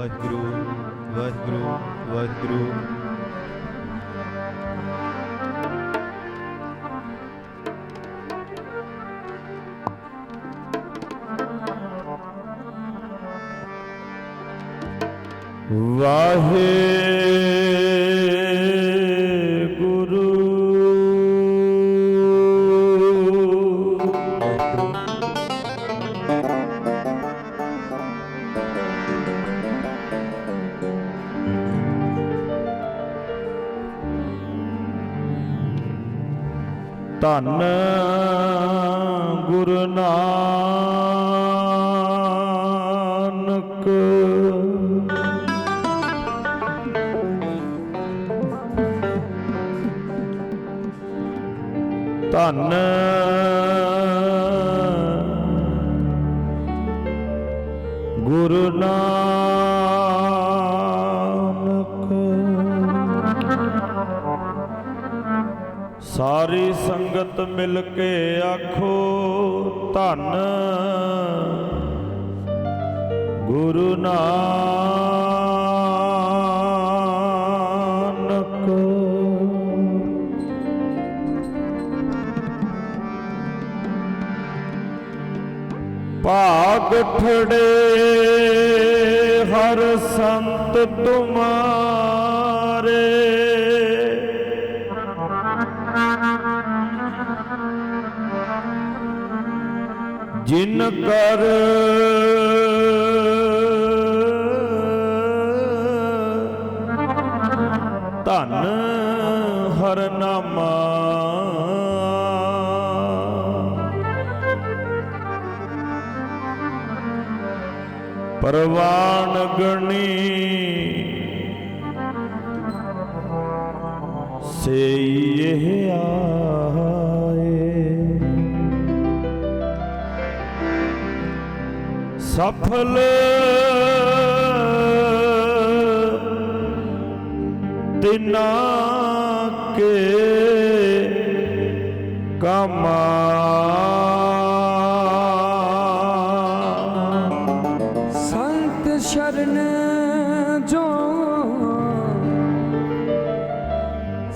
ਵਾਹਿਗੁਰੂ ਵਾਹਿਗੁਰੂ ਵਾਹਿਗੁਰੂ। ਵਾਹਿਗੁਰੂ ਧੰਨ ਗੁਰੂ ਨਾਨਕ ਧੰਨ ਗੁਰੂ ਨਾਨਕ। ਸਾਰੀ ਸੰਗਤ ਮਿਲ ਕੇ ਆਖੋ ਧੰਨ ਗੁਰੂ ਨਾਨਕ। ਭਾਗ ਠੜੇ ਹਰ ਸੰਤ ਤੁਮਾਰੇ, ਜਿਨ ਕਰ ਧਨ ਹਰ ਨਾਮਾ। ਪਰਵਾਨ ਗਣੀ ਸਈ ਇਹ ਆਏ, ਸਫਲ ਤਿਨਾ ਕੇ ਕਾਮਾ। ਸੰਤ ਸ਼ਰਨ ਜੋ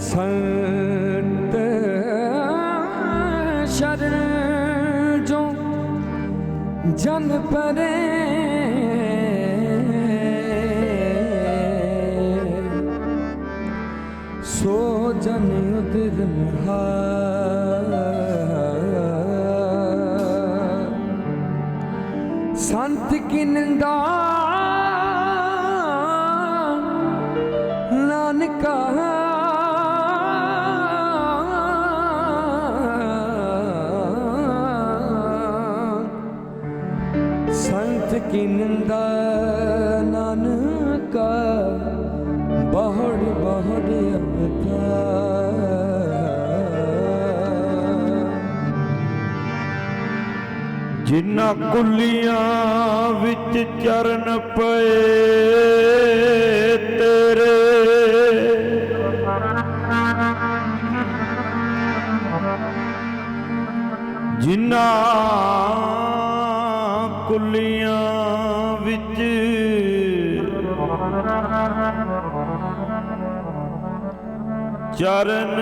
ਸੰਤ ਸ਼ਰਨ ਜੋ ਜਨ ਪਰੇ, ਸੋ ਜਨ ਉਦਰ ਸੰਤ ਕੀ ਨਿੰਦਾ ਨਾਨਕਾ। ਸੰਤ ਕੀ ਨਿੰਦਾ ਨਾਨਕਾ, ਬਹੁੜ ਬਹੁੜ ਅਵਤਾਰ। ਜਿਨ੍ਹਾਂ ਕੁੱਲੀਆਂ ਵਿੱਚ ਚਰਨ ਪਏ ਤੇਰੇ, ਜਿਨ੍ਹਾਂ ਕੁੱਲੀਆਂ ਵਿੱਚ ਚਰਨ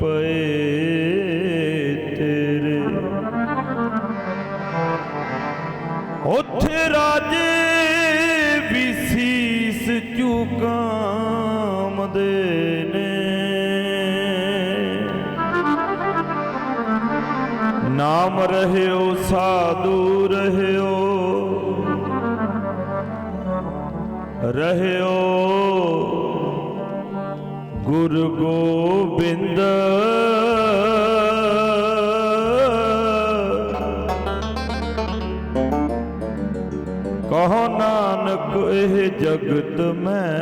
ਪਏ ਤੇਰੇ, ਉੱਥੇ ਰਾਜੇ ਵੀ ਸੀਸ ਝੁਕਾਉਂਦੇ ਨੇ। ਨਾਮ ਰਹਿਓ ਸਾਧੂ ਰਹਿਓ, ਰਹਿਓ ਗੁਰੂ ਗੋਬਿੰਦ। ਕਹੋ ਨਾਨਕ ਇਹ ਜਗਤ ਮੈਂ,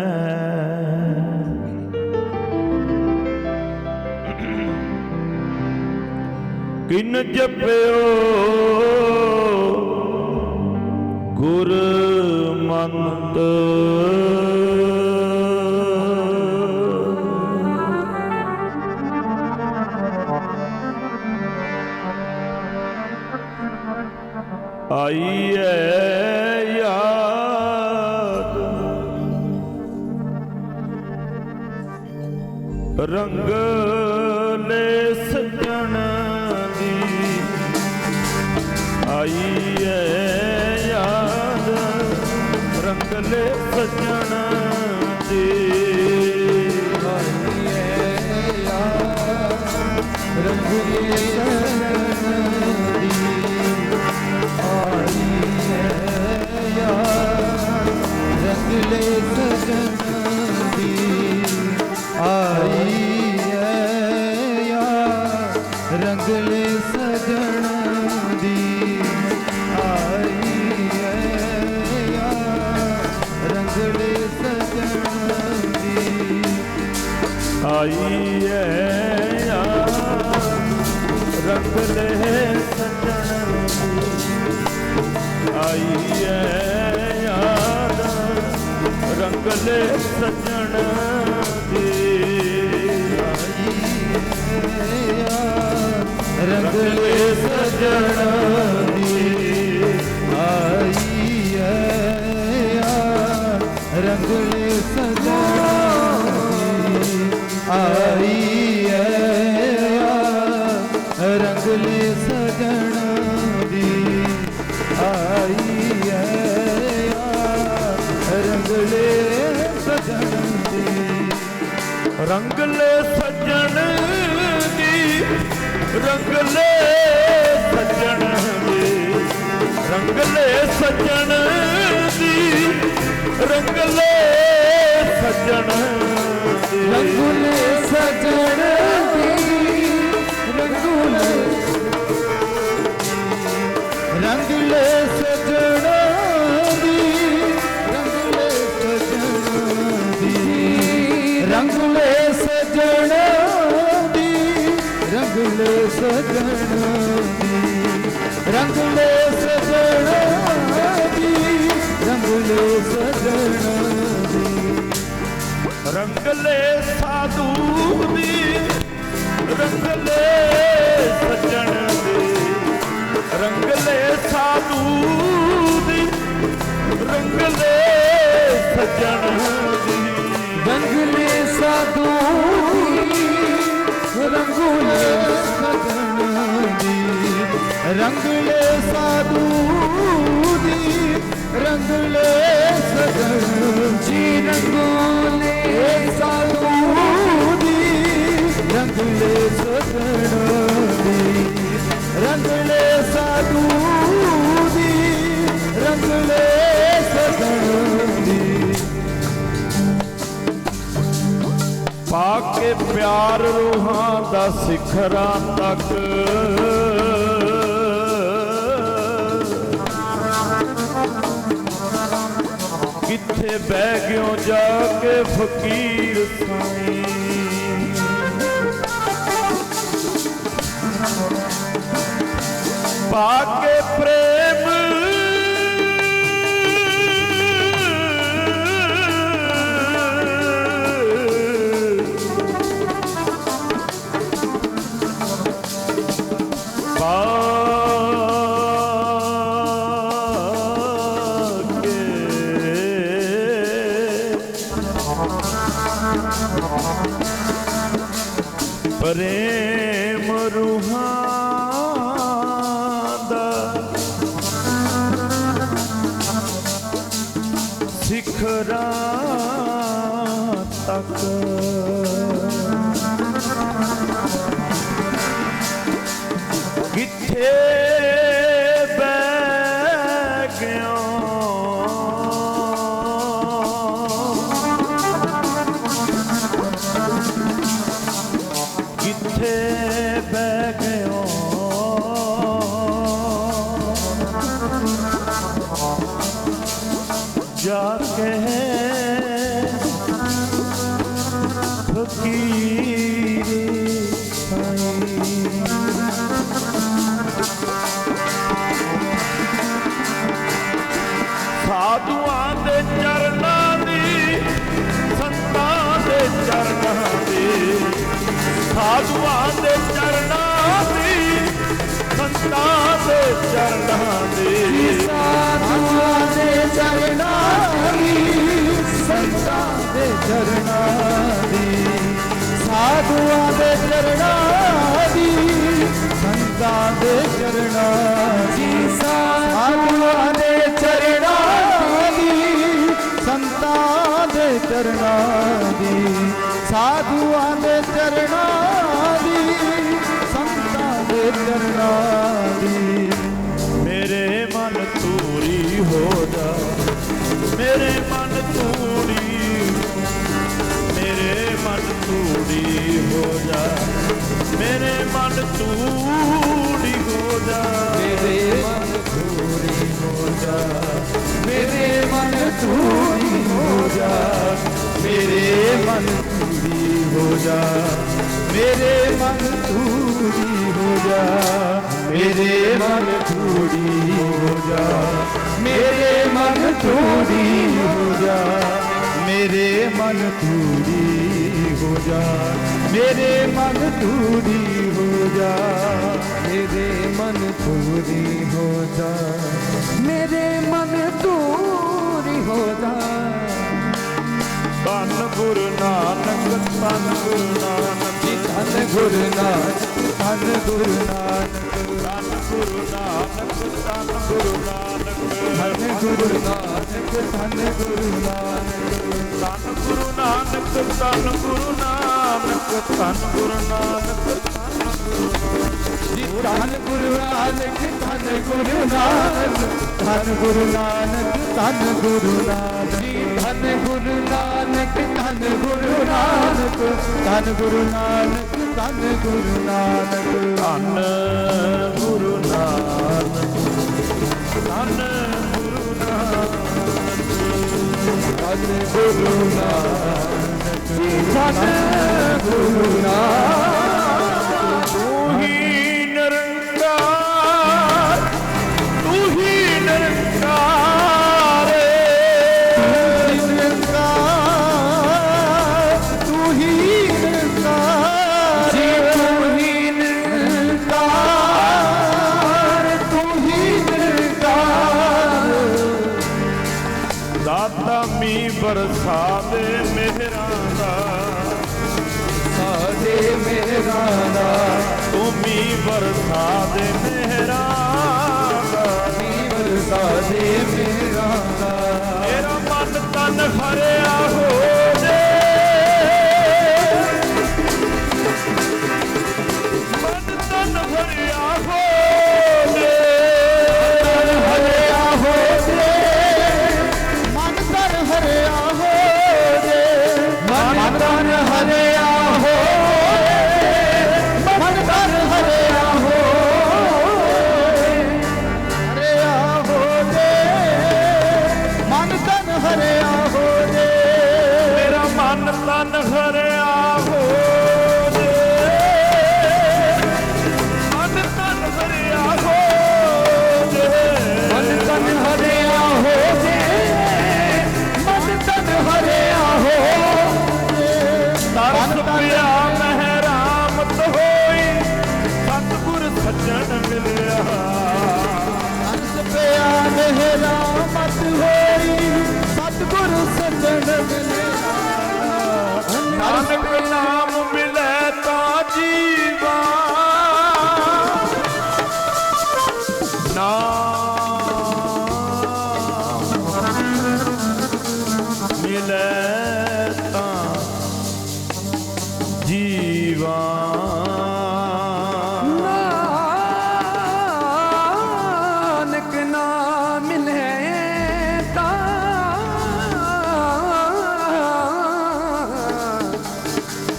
ਕਿਨ ਜਪਿਓ ਗੁਰ ਮੰਤ। ਆਈ ਐ ਯਾਦ ਰੰਗਲੇ ਸੱਜਣ ਦੀ ਆਈ ਐ ਯਾਦ ਰੰਗਲੇ ਸੱਜਣ ਦੀ ਆਈ ਐ ਯਾਦ ਰੰਗਲੇ ਸੱਜਣ ਦੀ ਆਈ ਐ ਯਾਦ ਰੰਗਲੇ ਸੱਜਣ ਦੀ ਆਈ ਐ ਯਾਦ ਰੰਗਲੇ ਸੱਜਣ ਦੀ ਆਈ ਐ ਯਾਦ ਰੰਗਲੇ ਸੱਜਣ ਦੀ ਆਈ ਐ ਯਾਦ ਰੰਗਲੇ ਸੱਜਣ ਆਈ ਐ ਯਾਦ ਰੰਗਲੇ ਸੱਜਣ ਦੀ ਰੰਗਲੇ ਸੱਜਣ ਦੀ ਆਈ ਐ ਯਾਦ ਰੰਗਲੇ ਸੱਜਣ ਦੀ ਆਈ ਐ ਯਾਦ ਰੰਗਲੇ ਸੱਜਣ ਦੀ ਆਈ ਐ ਯਾਦ ਰੰਗਲੇ ਸੱਜਣ ਦੀ ਰੰਗਲੇ ਸੱਜਣ ਦੀ ਰੰਗਲੇ ਸੱਜਣ ਦੀ ਰੰਗਲੇ ਸੱਜਣ ਦੀ ਰੰਗਲੇ ਸੱਜਣ ਦੀ ਰੰਗਲੇ ਸੱਜਣ ਦੀ ਰੰਗਲੇ ਰੰਗਲੇ ਸੱਜਣ ਦੀ ਰੰਗਲੇ ਸੱਜਣ ਦੀ ਰੰਗਲੇ ਸੱਜਣ ਦੀ ਰੰਗਲੇ ਸੱਜਣ ਦੀ ਰੰਗਲੇ ਸੱਜਣ ਦੀ ਰੰਗਲੇ ਸੱਜਣ ਦੀ ਰੰਗਲੇ ਸਾਧੂ ਦੀ ਰੰਗਲੇ ਸੱਜਣ ਦੀ ਰੰਗਲੇ ਸਾਧੂ ਦੀ ਰੰਗਲੇ ਸੱਜਣ ਦੀ ਰੰਗਲੇ ਸਾਧੂ ਰੰਗਲੇ ਸੱਜਣ ਦੀ ਰੰਗਲੇ ਸਾਧੂ ਦੀ ਰੰਗਲੇ ਸੱਜਣ ਜੀ ਰੰਗਲੇ ਸਾਧੂ ਦੀ ਰੰਗਲੇ ਸੱਜਣ ਦੀ ਰੰਗਲੇ ਸਾਧੂ ਦੀ ਰੰਗਲੇ ਸੱਜਣ ਦੀ ਪਾ ਕੇ ਪਿਆਰ ਰੂਹਾਂ ਦਾ ਸਿਖਰਾਂ ਤੱਕ ਕਿੱਥੇ ਬਹਿ ਗਿਓ ਜਾ ਕੇ ਫਕੀਰ ਸਾਈਂ ਪਾ ਕੇ ਪ੍ਰੇਮ ਪ੍ਰੇਮ ਰੂਹਾਂ ਦਾ ਸਿਖਰਾਂ ਤੱਕ ਕਿੱਥੇ ਬਹਿ ਗਿਓ ਕਿੱਥੇ ਬਹਿ ਗਿਓ ਜਾ ਕੇ ਫਕੀਰ ਸਾਈਂ ਸਾਧੂਆਂ ਦੇ ਚਰਨਾਂ ਦੀ ਸੰਤਾਂ ਦੇ ਚਰਨਾਂ ਦੀ ਸਾਧੂਆਂ ਦੇ ਚਰਨਾਂ ਦੀ ਸੰਤਾਂ ਦੇ ਚਰਨਾਂ ਦੀ ਚਰਨਾਂ ਦੀ ਸਾਧੂਆਂ ਦੇ ਚਰਨਾਂ ਦੀ ਸੰਤਾਂ ਦੇ ਚਰਨਾਂ ਦੀ ਸਾਧੂਆਂ ਦੇ ਚਰਨਾਂ ਦੀ ਸੰਤਾਂ ਦੇ ਚਰਨਾਂ ਦੀ ਸਾਧੂਆਂ ਦੇ ਚਰਨਾਂ ਦੀ ਸੰਤਾਂ ਦੇ ਚਰਨਾਂ ਦੀ ਮੇਰੇ ਮਨ ਤੂਰੀ ਹੋ ਜਾ ਮੇਰੇ ਮਨ ਤੂੜੀ ਮੇਰੇ ਮਨ ਤੂੜੀ ਹੋ ਜਾ ਮੇਰੇ ਮਨ ਤੂੜੀ ਹੋ ਜਾ ਮੇਰੇ ਮਨ ਤੂੜੀ ਹੋ ਜਾ ਮੇਰੇ ਮਨ ਤੂੜੀ ਹੋ ਜਾ ਮੇਰੇ ਮਨ ਤੂੜੀ ਹੋ ਜਾ ਮੇਰੇ ਮਨ ਤੂੜੀ ਹੋ ਜਾ ਮੇਰੇ ਮਨ ਤੂੜੀ ਹੋ ਜਾ ਮੇਰੇ ਮਨ ਤੂੜੀ ਹੋ ਜਾ ਮੇਰੇ ਮਨ ਤੂੜੀ ਹੋ ਜਾ ਮੇਰੇ ਮਨ ਤੂੜੀ ਹੋ ਜਾ ਮੇਰੇ ਮਨ ਤੂੜੀ ਹੋ ਜਾ ਮੇਰੇ ਮਨ ਤੂੜੀ ਹੋ ਜਾ ਧੰਨ ਗੁਰੂ ਨਾਨਕ ਧੰਨ ਗੁਰੂ ਨਾਨਕ ਜੀ ਧੰਨ ਗੁਰੂ ਨਾਨਕ ਧੰਨ ਗੁਰੂ ਨਾਨਕ ਧੰਨ ਗੁਰੂ ਨਾਨਕ ਧੰਨ ਗੁਰੂ ਨਾਨਕ ਧੰਨ ਗੁਰੂ ਨਾਨਕ ਧੰਨ ਗੁਰੂ ਨਾਨਕ ਧੰਨ ਗੁਰੂ ਨਾਨਕ ਧੰਨ ਗੁਰੂ ਨਾਨਕ ਧੰਨ ਗੁਰੂ ਨਾਨਕ ਧੰਨ ਗੁਰੂ ਜੀ ਧੰਨ ਗੁਰੂ ਨਾਨਕ ਧੰਨ ਗੁਰੂ ਨਾਨਕ ਧੰਨ ਗੁਰੂ ਨਾਨਕ ਧੰਨ ਗੁਰੂ ਨਾਨਕ ਜੀ ਧੰਨ ਗੁਰੂ ਨਾਨਕ ਧੰਨ ਗੁਰੂ ਨਾਨਕ ਧੰਨ ਗੁਰੂ ਨਾਨਕ ਧੰਨ ਗੁਰੂ ਨਾਨਕ ਧੰਨ ਗੁਰੂ ਨਾਨਕ ਧੰਨ ਗੁਰੂ ਨਾਨਕ ਧੰਨ ਗੁਰੂ ਨਾਨਕ ਧੰਨ ਗੁਰੂ ਨਾਨਕ ਤੂੰ ਹੀ ਨਿਰੰਕਾਰ ਤੂੰ ਹੀ ਨਿਰੰਕਾਰ ਤੂੰ ਹੀ ਨਿਰੰਕਾਰ ਜੀ ਤੂੰ ਹੀ ਨਿਰੰਕਾਰ ਤੂੰ ਹੀ ਨਿਰੰਕਾਰ ਦਾਤਾ ਮੀਂਹ ਬਰਸਾ ਦੇ ਮਿਹਰਾਂ ਦਾ ਸਾਡੇ ਮੇਰਾ ਦਾ ਤੂੰ ਮੀਂਹ ਬਰਸਾ ਦੇ ਮਿਹਰਾਂ ਦਾ ਜੀਵਨ ਸਾਡੇ ਮੇਰਾ ਦਾ ਮੇਰਾ ਮਨ ਤਨ ਹਰਿਆ ਹੋ ਜੇ ਮਨ ਤਨ ਹਰਿਆ ਹੋ ਜੇ ਹਰਿਆ ਹੋ ਜੇ ਮਨ ਤਨ ਹਰਿਆ ਹੋ ਜੇ ਮਨ ਤਨ ਹਰਿਆ ਹੋ ਮਨ ਤਨ ਹਰਿਆ ਹੋ ਹਰਿਆ ਹੋ ਜੇ ਮਨ ਤਨ ਹਰਿਆ ਹੋ ਜੇ ਮੇਰਾ ਮਨ ਤਨ ਹਰਿਆ ਹੋ ਜੇ ਮਨ ਤਨ ਹਰਿਆ ਹੋ ਜੇ ਮਨ ਤਨ ਹਰਿਆ ਹੋ ਜੇ ਮਨ ਤਨ ਹਰਿਆ ਹੋ ਤਰਸ ਪਿਆ ਮਹਿਰਾਮਤ ਹੋਈ ਸਤਿਗੁਰ ਸੱਜਣ ਮਿਲਿਆ ਅਰਸ ਪਿਆ ਮੇਰਾ ਮਤ ਹੋਈ ਸਤਿਗੁਰ ਸੱਜਣ ਮਿਲਿਆ ਨਾਨਕ ਨਾਮ ਮਿਲੇ ਤਾਂ ਜੀਵਾ ਨਾਮ ਮਿਲੇ ਤਾਂ ਜੀਵਾ ਨਾਨਕ ਨਾਮ ਮਿਲੇ ਤਾਂ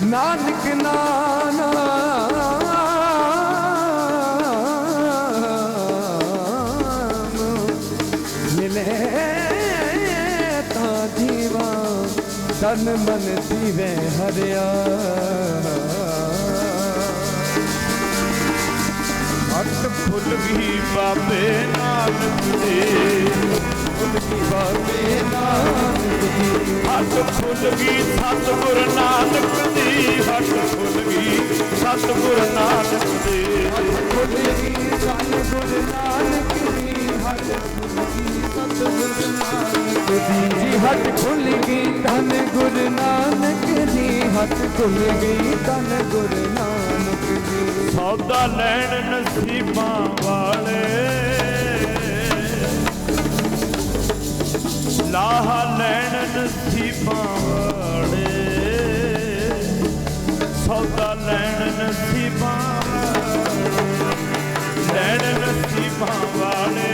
ਨਾਨਕ ਨਾਮ ਮਿਲੇ ਤਾਂ ਜੀਵਾ ਤਨ ਮਨ ਜੀਵੇ ਹਰਿਆ ਹੱਟ ਫੁੱਲ ਗਈ ਬਾਬੇ ਨਾਨਕ ਦੇ ਫੁੱਲ ਕੀ ਬਾਬੇ ਨਾਨਕ ਦੀ ਹੱਟ ਫੁੱਲ ਗਈ ਸਤਿਗੁਰ ਨਾਨਕ ਦੀ ਹੱਟ ਫੁੱਲ ਗਈ ਸਤਿਗੁਰ ਨਾਨਕ ਦੇ ਫੁੱਲ ਕੀ ਧੰਨ ਗੁਰੂ ਨਾਨਕ ਦੀ ਹੱਟ ਫੁੱਲ ਕੀ ਸਤਿਗੁਰ ਨਾਨਕ ਦੀ ਜੀ ਹੱਟ ਫੁੱਲ ਕੀ ਧੰਨ ਗੁਰੂ ਨਾਨਕ ਖੁੱਲ ਗਈ ਧੰਨ ਗੁਰੂ ਨਾਨਕ ਜੀ। ਸੌਦਾ ਲੈਣ ਨਸੀਬਾਂ ਵਾਲੇ, ਲਾਹਾ ਲੈਣ ਨਸੀਬਾਂ ਵਾਲੇ, ਸੌਦਾ ਲੈਣ ਨਸੀਬਾਂ ਲੈਣ ਨਸੀਬਾਂ ਵਾਲੇ,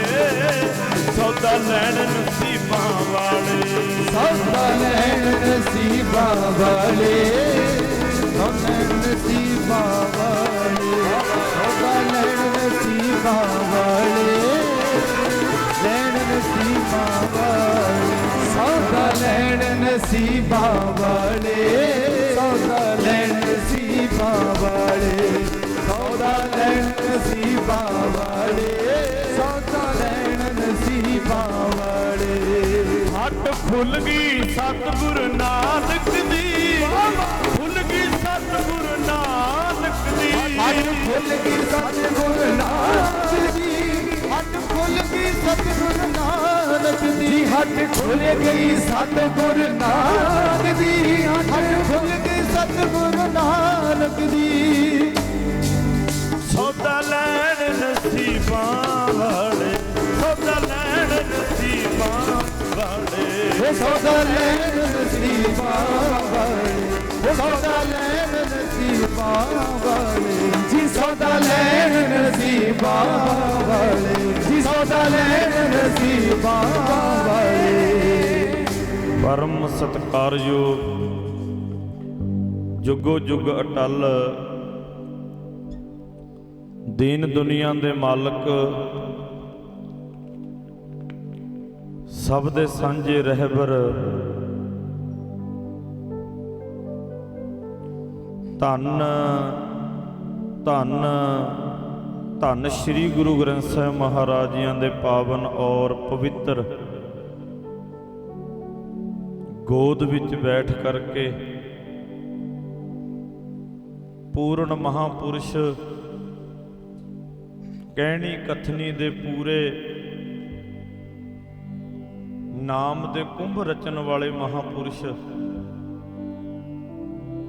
ਸੌਦਾ ਲੈਣ ਨਸੀਬਾਂ ਵਾਲੇ, ਸੌਦਾ ਲੈਣ ਨਸੀਬਾਂ ਵਾਲੇ, ਸੌਦਾ ਨਸੀਬਾਂ ਵਾਲੇ, ਸੌਦਾ ਲੈਣ ਨਸੀਬਾਂ ਵਾਲੇ, ਲੈਣ ਨਸੀਬਾਂ ਵਾਲੇ, ਸੌਦਾ ਲੈਣ ਨਸੀਬਾਂ ਵਾਲੇ, ਸੌਦਾ ਲੈਣ ਨਸੀਬਾਂ ਵਾਲੇ, ਸੌਦਾ ਲੈਣ ਨਸੀਬਾਂ ਵਾਲੇ, ਸੌਦਾ ਲੈਣ ਨਸੀਬਾਂ ਵਾਲੇ। ਹੱਟ ਖੁੱਲ ਗਈ ਸਤਿਗੁਰੂ ਨਾਨਕ ਦੀ, ਖੁੱਲ ਗਈ ਸਤਿਗੁਰੂ ਨਾਨਕ ਦੀ, ਹੱਟ ਖੁੱਲ ਗਈ ਸਤਿਗੁਰੂ ਨਾਨਕ ਦੀ, ਹੱਟ ਖੁੱਲ ਗਈ ਸਤਿਗੁਰੂ ਨਾਨਕ ਦੀ, ਹੱਟ ਖੁੱਲ ਗਈ ਸਤਿਗੁਰੂ ਨਾਨਕ ਦੀ, ਹੱਟ ਖੁੱਲ ਗਈ ਸਤਿਗੁਰੂ ਨਾਨਕ ਦੀ। ਸੌਦਾ ਲੈਣ ਨਸੀਬਾਂ ਵਾਲੇ, ਸੌਦਾ ਲੈਣ ਨਸੀਬਾਂ ਵਾਲੇ, ਸੌਦਾ ਲੈਣ ਨਸੀਬਾਂ ਵਾਲੇ, ਸੌਦਾ ਲੈਣ ਨਸੀਬਾਂ ਵਾਲੇ ਜੀ, ਸੌਦਾ ਲੈਣ ਨਸੀਬਾਂ ਵਾਲੇ ਜੀ, ਸੌਦਾ ਲੈਣ ਨਸੀਬਾਂ ਵਾਲੇ। ਪਰਮ ਸਤਿਕਾਰਯੋਗ ਜੁਗੋ ਜੁਗ ਅਟਲ ਦੀਨ ਦੁਨੀਆ ਦੇ ਮਾਲਕ, ਸਭ ਦੇ ਸਾਂਝੇ ਰਹਿਬਰ, ਧੰਨ ਧੰਨ ਧੰਨ ਸ੍ਰੀ ਗੁਰੂ ਗ੍ਰੰਥ ਸਾਹਿਬ ਮਹਾਰਾਜ ਜੀਆਂ ਦੇ ਪਾਵਨ ਔਰ ਪਵਿੱਤਰ ਗੋਦ ਵਿੱਚ ਬੈਠ ਕਰਕੇ ਪੂਰਨ ਮਹਾਪੁਰਸ਼ ਕਹਿਣੀ ਕਥਨੀ ਦੇ ਪੂਰੇ ਨਾਮ ਦੇ ਕੁੰਭ ਰਚਨ ਵਾਲੇ ਮਹਾਪੁਰਸ਼,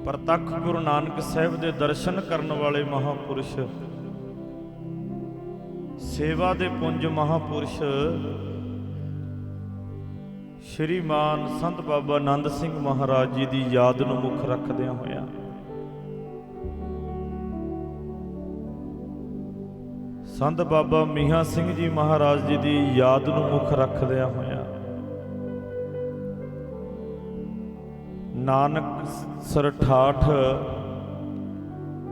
ਪ੍ਰਤੱਖ ਗੁਰੂ ਨਾਨਕ ਸਾਹਿਬ ਦੇ ਦਰਸ਼ਨ ਕਰਨ ਵਾਲੇ ਮਹਾਪੁਰਸ਼, ਸੇਵਾ ਦੇ ਪੁੰਜ ਮਹਾਪੁਰਸ਼ ਸ਼੍ਰੀਮਾਨ ਸੰਤ ਬਾਬਾ ਆਨੰਦ ਸਿੰਘ ਮਹਾਰਾਜ ਜੀ ਦੀ ਯਾਦ ਨੂੰ ਮੁੱਖ ਰੱਖਦਿਆਂ ਹੋਇਆਂ ਸੰਤ ਬਾਬਾ ਮੀਆਂ ਸਿੰਘ ਜੀ ਮਹਾਰਾਜ ਜੀ ਦੀ ਯਾਦ ਨੂੰ ਮੁੱਖ ਰੱਖਦਿਆਂ ਹੋਇਆਂ ਨਾਨਕ ਸਰਠਾਠ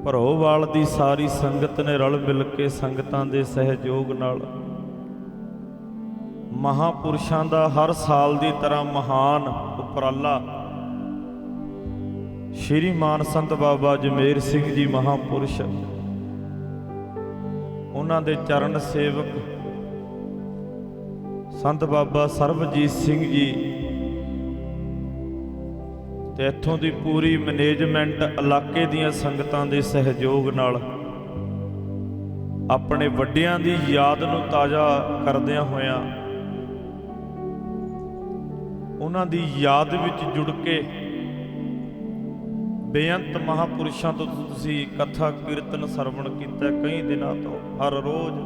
ਭਰੋਵਾਲ ਦੀ ਸਾਰੀ ਸੰਗਤ ਨੇ ਰਲ ਮਿਲ ਕੇ ਸੰਗਤਾਂ ਦੇ ਸਹਿਯੋਗ ਨਾਲ ਮਹਾਪੁਰਸ਼ਾਂ ਦਾ ਹਰ ਸਾਲ ਦੀ ਤਰ੍ਹਾਂ ਮਹਾਨ ਉਪਰਾਲਾ ਸ਼੍ਰੀਮਾਨ ਸੰਤ ਬਾਬਾ ਜਮੇਰ ਸਿੰਘ ਜੀ ਮਹਾਪੁਰਸ਼, ਉਹਨਾਂ ਦੇ ਚਰਨ ਸੇਵਕ ਸੰਤ ਬਾਬਾ ਸਰਬਜੀਤ ਸਿੰਘ ਜੀ ਤੇ ਇੱਥੋਂ ਦੀ ਪੂਰੀ ਮੈਨੇਜਮੈਂਟ ਇਲਾਕੇ ਦੀਆਂ ਸੰਗਤਾਂ ਦੇ ਸਹਿਯੋਗ ਨਾਲ ਆਪਣੇ ਵੱਡਿਆਂ ਦੀ ਯਾਦ ਨੂੰ ਤਾਜ਼ਾ ਕਰਦਿਆਂ ਹੋਇਆਂ ਉਹਨਾਂ ਦੀ ਯਾਦ ਵਿੱਚ ਜੁੜ ਕੇ ਬੇਅੰਤ ਮਹਾਪੁਰਸ਼ਾਂ ਤੋਂ ਤੁਸੀਂ ਕਥਾ ਕੀਰਤਨ ਸਰਵਣ ਕੀਤਾ ਕਈ ਦਿਨਾਂ ਤੋਂ ਹਰ ਰੋਜ਼।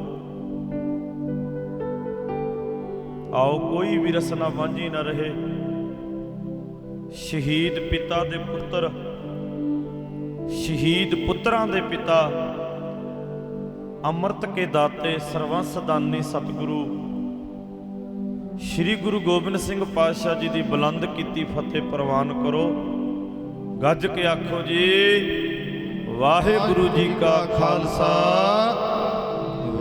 ਆਓ ਕੋਈ ਵੀ ਰਸਨਾ ਵਾਂਝੀ ਨਾ ਰਹੇ। ਸ਼ਹੀਦ ਪਿਤਾ ਦੇ ਪੁੱਤਰ, ਸ਼ਹੀਦ ਪੁੱਤਰਾਂ ਦੇ ਪਿਤਾ, ਅੰਮ੍ਰਿਤ ਕੇ ਦਾਤੇ, ਸਰਵੰਸ ਦਾਨੀ ਸਤਿਗੁਰੂ ਸ਼੍ਰੀ ਗੁਰੂ ਗੋਬਿੰਦ ਸਿੰਘ ਪਾਤਸ਼ਾਹ ਜੀ ਦੀ ਬੁਲੰਦ ਕੀਤੀ ਫਤਿਹ ਪ੍ਰਵਾਨ ਕਰੋ। ਗੱਜ ਕੇ ਆਖੋ ਜੀ ਵਾਹਿਗੁਰੂ ਜੀ ਕਾ ਖਾਲਸਾ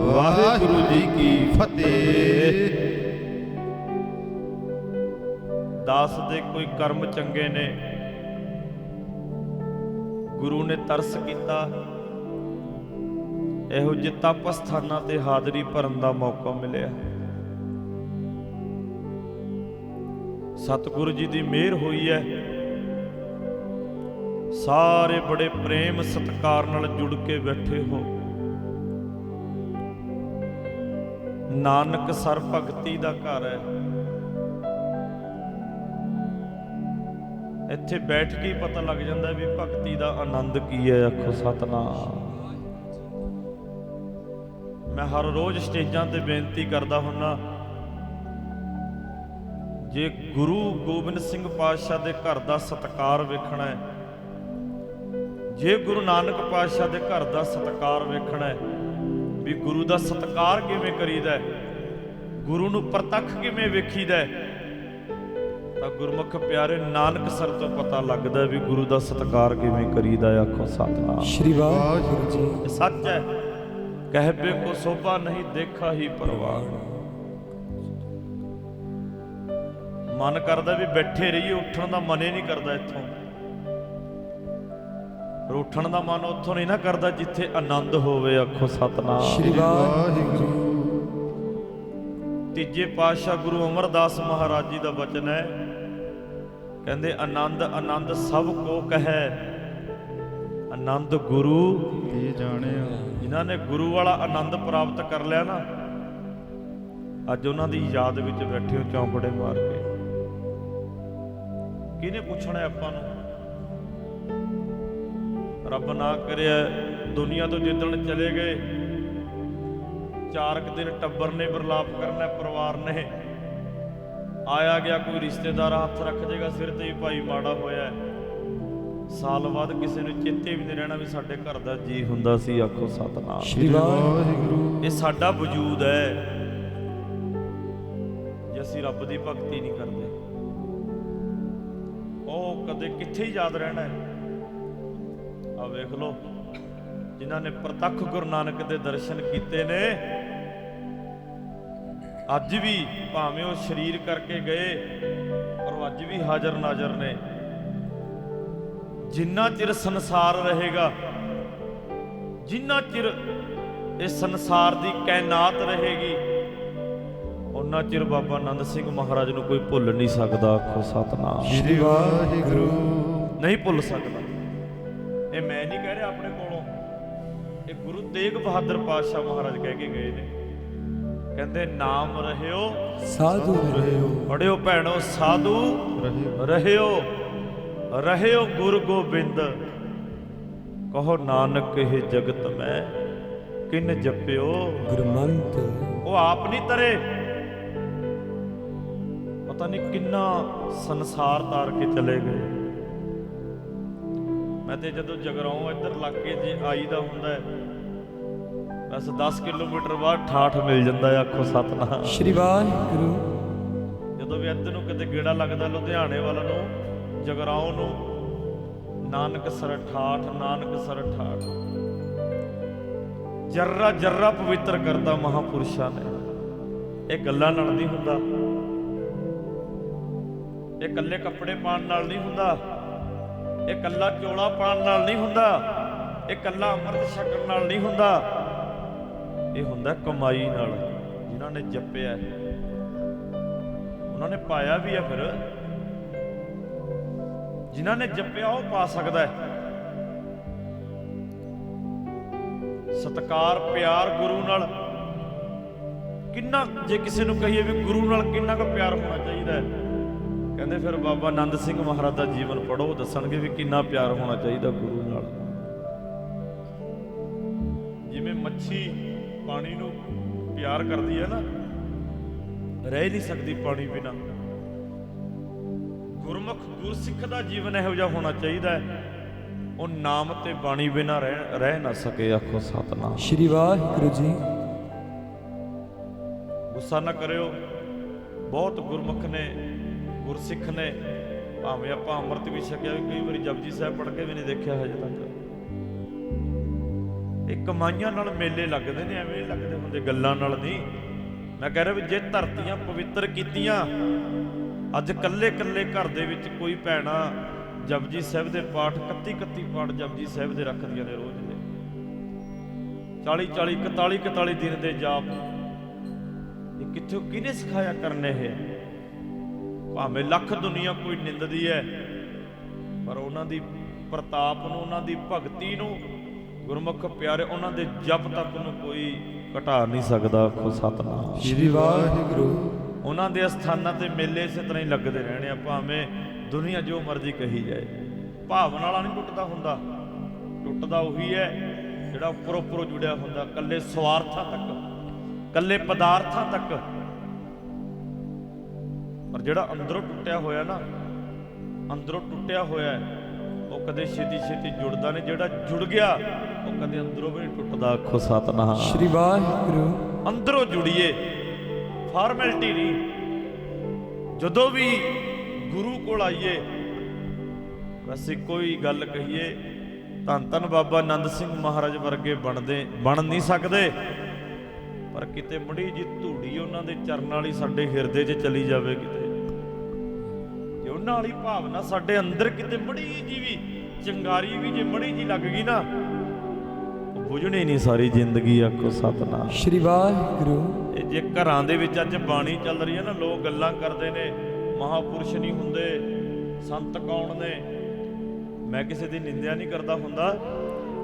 ਵਾਹਿਗੁਰੂ ਜੀ ਕੀ ਫਤਿਹ। ਦਾਸ ਦੇ ਕੋਈ ਕਰਮ ਚੰਗੇ ਨੇ, ਗੁਰੂ ਨੇ ਤਰਸ ਕੀਤਾ, ਇਹੋ ਜਿਹੇ ਤਪ ਸਥਾਨਾਂ ਤੇ ਹਾਜ਼ਰੀ ਭਰਨ ਦਾ ਮੌਕਾ ਮਿਲਿਆ। ਸਤਿਗੁਰੂ ਜੀ ਦੀ ਮਿਹਰ ਹੋਈ ਹੈ, ਸਾਰੇ ਬੜੇ ਪ੍ਰੇਮ ਸਤਿਕਾਰ ਨਾਲ ਜੁੜ ਕੇ ਬੈਠੇ ਹੋ। ਨਾਨਕ ਸਰ ਭਗਤੀ ਦਾ ਘਰ ਹੈ। ਇੱਥੇ ਬੈਠ ਕੇ ਹੀ ਪਤਾ ਲੱਗ ਜਾਂਦਾ ਵੀ ਭਗਤੀ ਦਾ ਆਨੰਦ ਕੀ ਹੈ। ਆਖੋ ਸਤਨਾਮ। ਮੈਂ ਹਰ ਰੋਜ਼ ਸਟੇਜਾਂ ਤੇ ਬੇਨਤੀ ਕਰਦਾ ਹੁੰਨਾ, ਜੇ ਗੁਰੂ ਗੋਬਿੰਦ ਸਿੰਘ ਪਾਤਸ਼ਾਹ ਦੇ ਘਰ ਦਾ ਸਤਿਕਾਰ ਵੇਖਣਾ ਹੈ, ਜੇ ਗੁਰੂ ਨਾਨਕ ਪਾਤਸ਼ਾਹ ਦੇ ਘਰ ਦਾ ਸਤਿਕਾਰ ਵੇਖਣਾ ਹੈ ਵੀ ਗੁਰੂ ਦਾ ਸਤਿਕਾਰ ਕਿਵੇਂ ਕਰੀਦਾ ਹੈ, ਗੁਰੂ ਨੂੰ ਪ੍ਰਤੱਖ ਕਿਵੇਂ ਵੇਖੀਦਾ ਹੈ, ਤਾਂ ਗੁਰਮੁਖ ਪਿਆਰੇ ਨਾਨਕਸਰ ਤੋਂ ਪਤਾ ਲੱਗਦਾ ਵੀ ਗੁਰੂ ਦਾ ਸਤਿਕਾਰ ਕਿਵੇਂ ਕਰੀਦਾ ਹੈ। ਆਖੋ ਸਤਨਾਮ ਸ਼੍ਰੀ ਵਾਹਿਗੁਰੂ ਜੀ। ਇਹ ਸੱਚ ਹੈ। ਕਹਿਬੇ ਕੋ ਸੋਭਾ ਨਹੀਂ ਦੇਖਾ ਹੀ ਪਰਵਾਨ। ਮਨ ਕਰਦਾ ਵੀ ਬੈਠੇ ਰਹੀਏ, ਉੱਠਣ ਦਾ ਮਨ ਹੀ ਨਹੀਂ ਕਰਦਾ ਇੱਥੋਂ। ਪਰ ਉੱਠਣ ਦਾ ਮਨ ਉੱਥੋਂ ਨਹੀਂ ਨਾ ਕਰਦਾ ਜਿੱਥੇ ਆਨੰਦ ਹੋਵੇ। ਆਖੋ ਸਤਨਾਮ ਸ਼੍ਰੀ ਵਾਹਿਗੁਰੂ। ਤੀਜੇ ਪਾਤਸ਼ਾਹ ਗੁਰੂ ਅਮਰਦਾਸ ਮਹਾਰਾਜ ਜੀ ਦਾ ਬਚਨ ਹੈ, ਕਹਿੰਦੇ ਆਨੰਦ ਆਨੰਦ ਸਭ ਕੋ ਕਹੈ, ਆਨੰਦ ਗੁਰੂ ਤੇ ਜਾਣਿਆ। ਜਿਨ੍ਹਾਂ ਨੇ ਗੁਰੂ ਵਾਲਾ ਆਨੰਦ ਪ੍ਰਾਪਤ ਕਰ ਲਿਆ ਨਾ, ਅੱਜ ਉਹਨਾਂ ਦੀ ਯਾਦ ਵਿੱਚ ਬੈਠੇ ਹੋ ਚੌਂਕੜੇ ਮਾਰ ਕੇ। ਕਿਹਨੇ ਪੁੱਛਣਾ ਆਪਾਂ ਨੂੰ? ਰੱਬ ਨਾ ਕਰਿਆ ਦੁਨੀਆ ਤੋਂ ਜਿੱਦਣ ਚਲੇ ਗਏ, 4 ਦਿਨ ਟੱਬਰ ਨੇ ਵਿਰਲਾਪ ਕਰਨਾ, ਪਰਿਵਾਰ ਨੇ ਆਇਆ ਗਿਆ ਕੋਈ ਰਿਸ਼ਤੇਦਾਰ ਹੱਥ ਰੱਖ ਜਾਏਗਾ ਸਿਰ ਤੇ ਹੀ, ਭਾਈ ਮਾੜਾ ਹੋਇਆ। ਸਾਲ ਬਾਅਦ ਕਿਸੇ ਨੂੰ ਚੇਤੇ ਵੀ ਨਹੀਂ ਰਹਿਣਾ ਵੀ ਸਾਡੇ ਘਰ ਦਾ ਜੀ ਹੁੰਦਾ ਸੀ। ਆਖੋ ਸਤਨਾਮ ਸ਼੍ਰੀ ਵਾਹਿਗੁਰੂ। ਇਹ ਸਾਡਾ ਵਜੂਦ ਹੈ ਜੇ ਅਸੀਂ ਰੱਬ ਦੀ ਭਗਤੀ ਨਹੀਂ ਕਰਦੇ। ਉਹ ਕਦੇ ਕਿੱਥੇ ਹੀ ਯਾਦ ਰਹਿਣਾ ਹੈ। ਆ ਵੇਖ ਲਓ, ਜਿਨ੍ਹਾਂ ਨੇ ਪ੍ਰਤੱਖ ਗੁਰੂ ਨਾਨਕ ਦੇ ਦਰਸ਼ਨ ਕੀਤੇ ਨੇ, ਅੱਜ ਵੀ ਭਾਵੇਂ ਉਹ ਸਰੀਰ ਕਰਕੇ ਗਏ ਪਰ ਅੱਜ ਵੀ ਹਾਜ਼ਰ ਨਾਜ਼ਰ ਨੇ। ਜਿੰਨਾ ਚਿਰ ਸੰਸਾਰ ਰਹੇਗਾ, ਜਿੰਨਾ ਚਿਰ ਇਹ ਸੰਸਾਰ ਦੀ ਕਾਇਨਾਤ ਰਹੇਗੀ, ਉਹਨਾਂ ਚਿਰ ਬਾਬਾ ਆਨੰਦ ਸਿੰਘ ਮਹਾਰਾਜ ਨੂੰ ਕੋਈ ਭੁੱਲ ਨਹੀਂ ਸਕਦਾ। ਆਖੋ ਸਤਨਾਮ ਸ਼੍ਰੀ ਵਾਹਿਗੁਰੂ। ਨਹੀਂ ਭੁੱਲ ਸਕਦਾ। ਇਹ ਮੈਂ ਨਹੀਂ ਕਹਿ ਰਿਹਾ ਆਪਣੇ ਕੋਲੋਂ, ਇਹ ਗੁਰੂ ਤੇਗ ਬਹਾਦਰ ਪਾਤਸ਼ਾਹ ਮਹਾਰਾਜ ਕਹਿ ਕੇ ਗਏ ਨੇ। ਕਹਿੰਦੇ ਨਾਮ ਰਹਿਓ ਸਾਧੂ ਰਹਿਓ, ਪੜਿਓ ਭੈਣੋ ਸਾਧੂ ਰਹਿਓ, ਰਹਿਓ ਗੁਰ ਗੋਬਿੰਦ। ਕਹੋ ਨਾਨਕ ਇਹ ਜਗਤ ਮੈਂ ਕਿਨ ਜਪਿਓ ਗੁਰਮੰਤ। ਉਹ ਆਪ ਨਹੀਂ ਤਰੇ, ਪਤਾ ਨਹੀਂ ਕਿੰਨਾ ਸੰਸਾਰ ਤਾਰ ਕੇ ਚਲੇ ਗਏ। ਮੈਂ ਤੇ ਜਦੋਂ ਜਗਰਾਉਂ ਇੱਧਰ ਇਲਾਕੇ 'ਚ ਆਈਦਾ ਹੁੰਦਾ, ਬਸ 10 ਕਿਲੋਮੀਟਰ ਬਾਅਦ ਠਾਠ ਮਿਲ ਜਾਂਦਾ। ਆਖੋ ਸਤਨਾਮ ਸ਼੍ਰੀ ਵਾਹਿਗੁਰੂ। ਜਦੋਂ ਵੀ ਇੱਧਰ ਨੂੰ ਕਿਤੇ ਗੇੜਾ ਲੱਗਦਾ ਲੁਧਿਆਣੇ ਵੱਲ ਨੂੰ, ਜਗਰਾਉਂ ਨੂੰ, ਨਾਨਕਸਰ ਠਾਠ, ਨਾਨਕਸਰ ਠਾਠ। ਜਰਰਾ ਜਰਰਾ ਪਵਿੱਤਰ ਕਰਦਾ ਮਹਾਪੁਰਸ਼ਾਂ ਨੇ। ਇਹ ਗੱਲਾਂ ਨਾਲ ਨਹੀਂ ਹੁੰਦਾ, ਇਹ ਇਕੱਲੇ ਕੱਪੜੇ ਪਾਉਣ ਨਾਲ ਨਹੀਂ ਹੁੰਦਾ, ਇਹ ਇਕੱਲਾ ਚੋਲਾ ਪਾਉਣ ਨਾਲ ਨਹੀਂ ਹੁੰਦਾ, ਇਹ ਇਕੱਲਾ ਅੰਮ੍ਰਿਤ ਛਕਣ ਨਾਲ ਨਹੀਂ ਹੁੰਦਾ। ਇਹ ਹੁੰਦਾ ਕਮਾਈ ਨਾਲ। ਜਿਨ੍ਹਾਂ ਨੇ ਜਪਿਆ ਉਹਨਾਂ ਨੇ ਪਾਇਆ ਵੀ ਹੈ। ਫਿਰ ਜਿਨ੍ਹਾਂ ਨੇ ਜਪਿਆ ਉਹ ਪਾ ਸਕਦਾ ਹੈ। ਸਤਿਕਾਰ ਪਿਆਰ ਗੁਰੂ ਨਾਲ ਕਿੰਨਾ, ਜੇ ਕਿਸੇ ਨੂੰ ਕਹੀਏ ਵੀ ਗੁਰੂ ਨਾਲ ਕਿੰਨਾ ਕੁ ਪਿਆਰ ਹੋਣਾ ਚਾਹੀਦਾ ਹੈ, ਕਹਿੰਦੇ ਫਿਰ ਬਾਬਾ ਆਨੰਦ ਸਿੰਘ ਮਹਾਰਾਜ ਦਾ ਜੀਵਨ ਪੜ੍ਹੋ, ਦੱਸਣਗੇ ਵੀ ਕਿੰਨਾ ਪਿਆਰ ਹੋਣਾ ਚਾਹੀਦਾ ਗੁਰੂ ਨਾਲ। ਜਿਵੇਂ ਮੱਛੀ ਪਾਣੀ ਨੂੰ ਪਿਆਰ ਕਰਦੀ ਹੈ ਨਾ, ਰਹਿ ਨਹੀਂ ਸਕਦੀ ਪਾਣੀ ਬਿਨਾ। ਗੁਰਮੁਖ ਗੁਰਸਿੱਖ ਦਾ ਜੀਵਨ ਇਹੋ ਜਿਹਾ ਹੋਣਾ ਚਾਹੀਦਾ ਹੈ, ਉਹ ਨਾਮ ਤੇ ਬਾਣੀ ਬਿਨਾ ਰਹਿ ਨਾ ਸਕੇ। ਆਖੋ ਸਤਨਾਮ ਸ਼੍ਰੀ ਵਾਹਿਗੁਰੂ ਜੀ। ਗੁੱਸਾ ਨਾ ਕਰਿਓ, ਬਹੁਤ ਗੁਰਮੁਖ ਨੇ, ਗੁਰਸਿੱਖ ਨੇ, ਭਾਵੇਂ ਆਪਾਂ ਅੰਮ੍ਰਿਤ ਵੀ ਛਕਿਆ, ਵੀ ਕਈ ਵਾਰੀ ਜਪਜੀ ਸਾਹਿਬ ਪੜ੍ਹ ਕੇ ਵੀ ਨਹੀਂ ਦੇਖਿਆ ਹਜੇ ਤੱਕ। ਇਹ ਕਮਾਈਆਂ ਨਾਲ ਮੇਲੇ ਲੱਗਦੇ ਨੇ, ਐਵੇਂ ਲੱਗਦੇ ਹੁੰਦੇ ਗੱਲਾਂ ਨਾਲ ਨਹੀਂ। ਮੈਂ ਕਹਿ ਰਿਹਾ ਵੀ ਜੇ ਧਰਤੀਆਂ ਪਵਿੱਤਰ ਕੀਤੀਆਂ, ਅੱਜ ਕੱਲੇ ਕੱਲੇ ਘਰ ਦੇ ਵਿੱਚ ਕੋਈ ਭੈਣਾ ਜਪਜੀ ਸਾਹਿਬ ਦੇ ਪਾਠ 31 ਪਾਠ ਜਪਜੀ ਸਾਹਿਬ ਦੇ ਰੱਖਦੀਆਂ ਨੇ ਰੋਜ਼ ਦੇ, 40 41 ਦਿਨ ਦੇ ਜਾਪ। ਇਹ ਕਿੱਥੋਂ ਕਿਹਨੇ ਸਿਖਾਇਆ ਕਰਨੇ? ਇਹ ਭਾਵੇਂ ਲੱਖ ਦੁਨੀਆ ਕੋਈ ਨਿੰਦਦੀ ਹੈ, ਪਰ ਉਹਨਾਂ ਦੀ ਪ੍ਰਤਾਪ ਨੂੰ, ਉਹਨਾਂ ਦੀ ਭਗਤੀ ਨੂੰ, ਗੁਰਮੁਖ ਪਿਆਰੇ ਉਹਨਾਂ ਦੇ ਜਪ ਤਪ ਨੂੰ ਕੋਈ ਘਟਾ ਨਹੀਂ ਸਕਦਾ। ਆਖੋ ਸਤਨਾਮ ਸ਼੍ਰੀ ਵਾਹਿਗੁਰੂ। ਉਹਨਾਂ ਦੇ ਅਸਥਾਨਾਂ ਤੇ ਮੇਲੇ ਇਸੇ ਤਰ੍ਹਾਂ ਹੀ ਲੱਗਦੇ ਰਹਿਣੇ ਆ, ਭਾਵੇਂ ਦੁਨੀਆ ਜੋ ਮਰਜ਼ੀ ਕਹੀ ਜਾਏ, ਭਾਵਨਾ ਵਾਲਾ ਨਹੀਂ ਟੁੱਟਦਾ ਹੁੰਦਾ। ਟੁੱਟਦਾ ਉਹੀ ਹੈ ਜਿਹੜਾ ਉੱਪਰੋਂ ਉੱਪਰੋਂ ਜੁੜਿਆ ਹੁੰਦਾ, ਕੱਲੇ ਸਵਾਰਥਾਂ ਤੱਕ, ਕੱਲੇ ਪਦਾਰਥਾਂ ਤੱਕ। ਪਰ ਜਿਹੜਾ ਅੰਦਰੋਂ ਟੁੱਟਿਆ ਹੋਇਆ ਨਾ, ਅੰਦਰੋਂ ਟੁੱਟਿਆ ਹੋਇਆ ਉਹ ਕਦੇ ਛੇਤੀ ਛੇਤੀ ਜੁੜਦਾ ਨਹੀਂ। ਜਿਹੜਾ ਜੁੜ ਗਿਆ ਉਹ ਕਦੇ ਅੰਦਰੋਂ ਵੀ ਨਹੀਂ ਟੁੱਟਦਾ। ਆਖੋ ਸਤਿਨਾਮ ਸ਼੍ਰੀ ਵਾਹਿਗੁਰੂ। ਅੰਦਰੋਂ ਜੁੜੀਏ, ਫਾਰਮੈਲਿਟੀ ਨਹੀਂ। ਜਦੋਂ ਵੀ ਗੁਰੂ ਕੋਲ ਆਈਏ ਬਸ ਇੱਕੋ ਹੀ ਗੱਲ ਕਹੀਏ, ਧੰਨ ਧੰਨ ਬਾਬਾ ਆਨੰਦ ਸਿੰਘ ਮਹਾਰਾਜ ਵਰਗੇ ਬਣ ਨਹੀਂ ਸਕਦੇ, ਪਰ ਕਿਤੇ ਮੜੀ ਜੀ ਧੂੜੀ ਉਹਨਾਂ ਦੇ ਚਰਨਾਂ ਵਾਲੀ ਸਾਡੇ ਹਿਰਦੇ 'ਚ ਚਲੀ ਜਾਵੇ, ਕਿਤੇ ਜੇ ਉਹਨਾਂ ਵਾਲੀ ਭਾਵਨਾ ਸਾਡੇ ਅੰਦਰ ਕਿਤੇ ਮੜੀ ਜੀ ਵੀ ਚੰਗਾਰੀ ਵੀ ਜੇ ਮੜੀ ਜੀ ਲੱਗ ਗਈ ਨਾ, ਉਹ ਬੁਝਣੀ ਨਹੀਂ ਸਾਰੀ ਜ਼ਿੰਦਗੀ। ਆਖੋ ਸਤਿਨਾਮ ਸ਼੍ਰੀ ਵਾਹਿਗੁਰੂ। ਇਹ ਜੇ ਘਰਾਂ ਦੇ ਵਿੱਚ ਅੱਜ ਬਾਣੀ ਚੱਲ ਰਹੀ ਹੈ ਨਾ, ਲੋਕ ਗੱਲਾਂ ਕਰਦੇ ਨੇ ਮਹਾਪੁਰਸ਼ ਨਹੀਂ ਹੁੰਦੇ, ਸੰਤ ਕੌਣ ਨੇ। ਮੈਂ ਕਿਸੇ ਦੀ ਨਿੰਦਿਆ ਨਹੀਂ ਕਰਦਾ ਹੁੰਦਾ।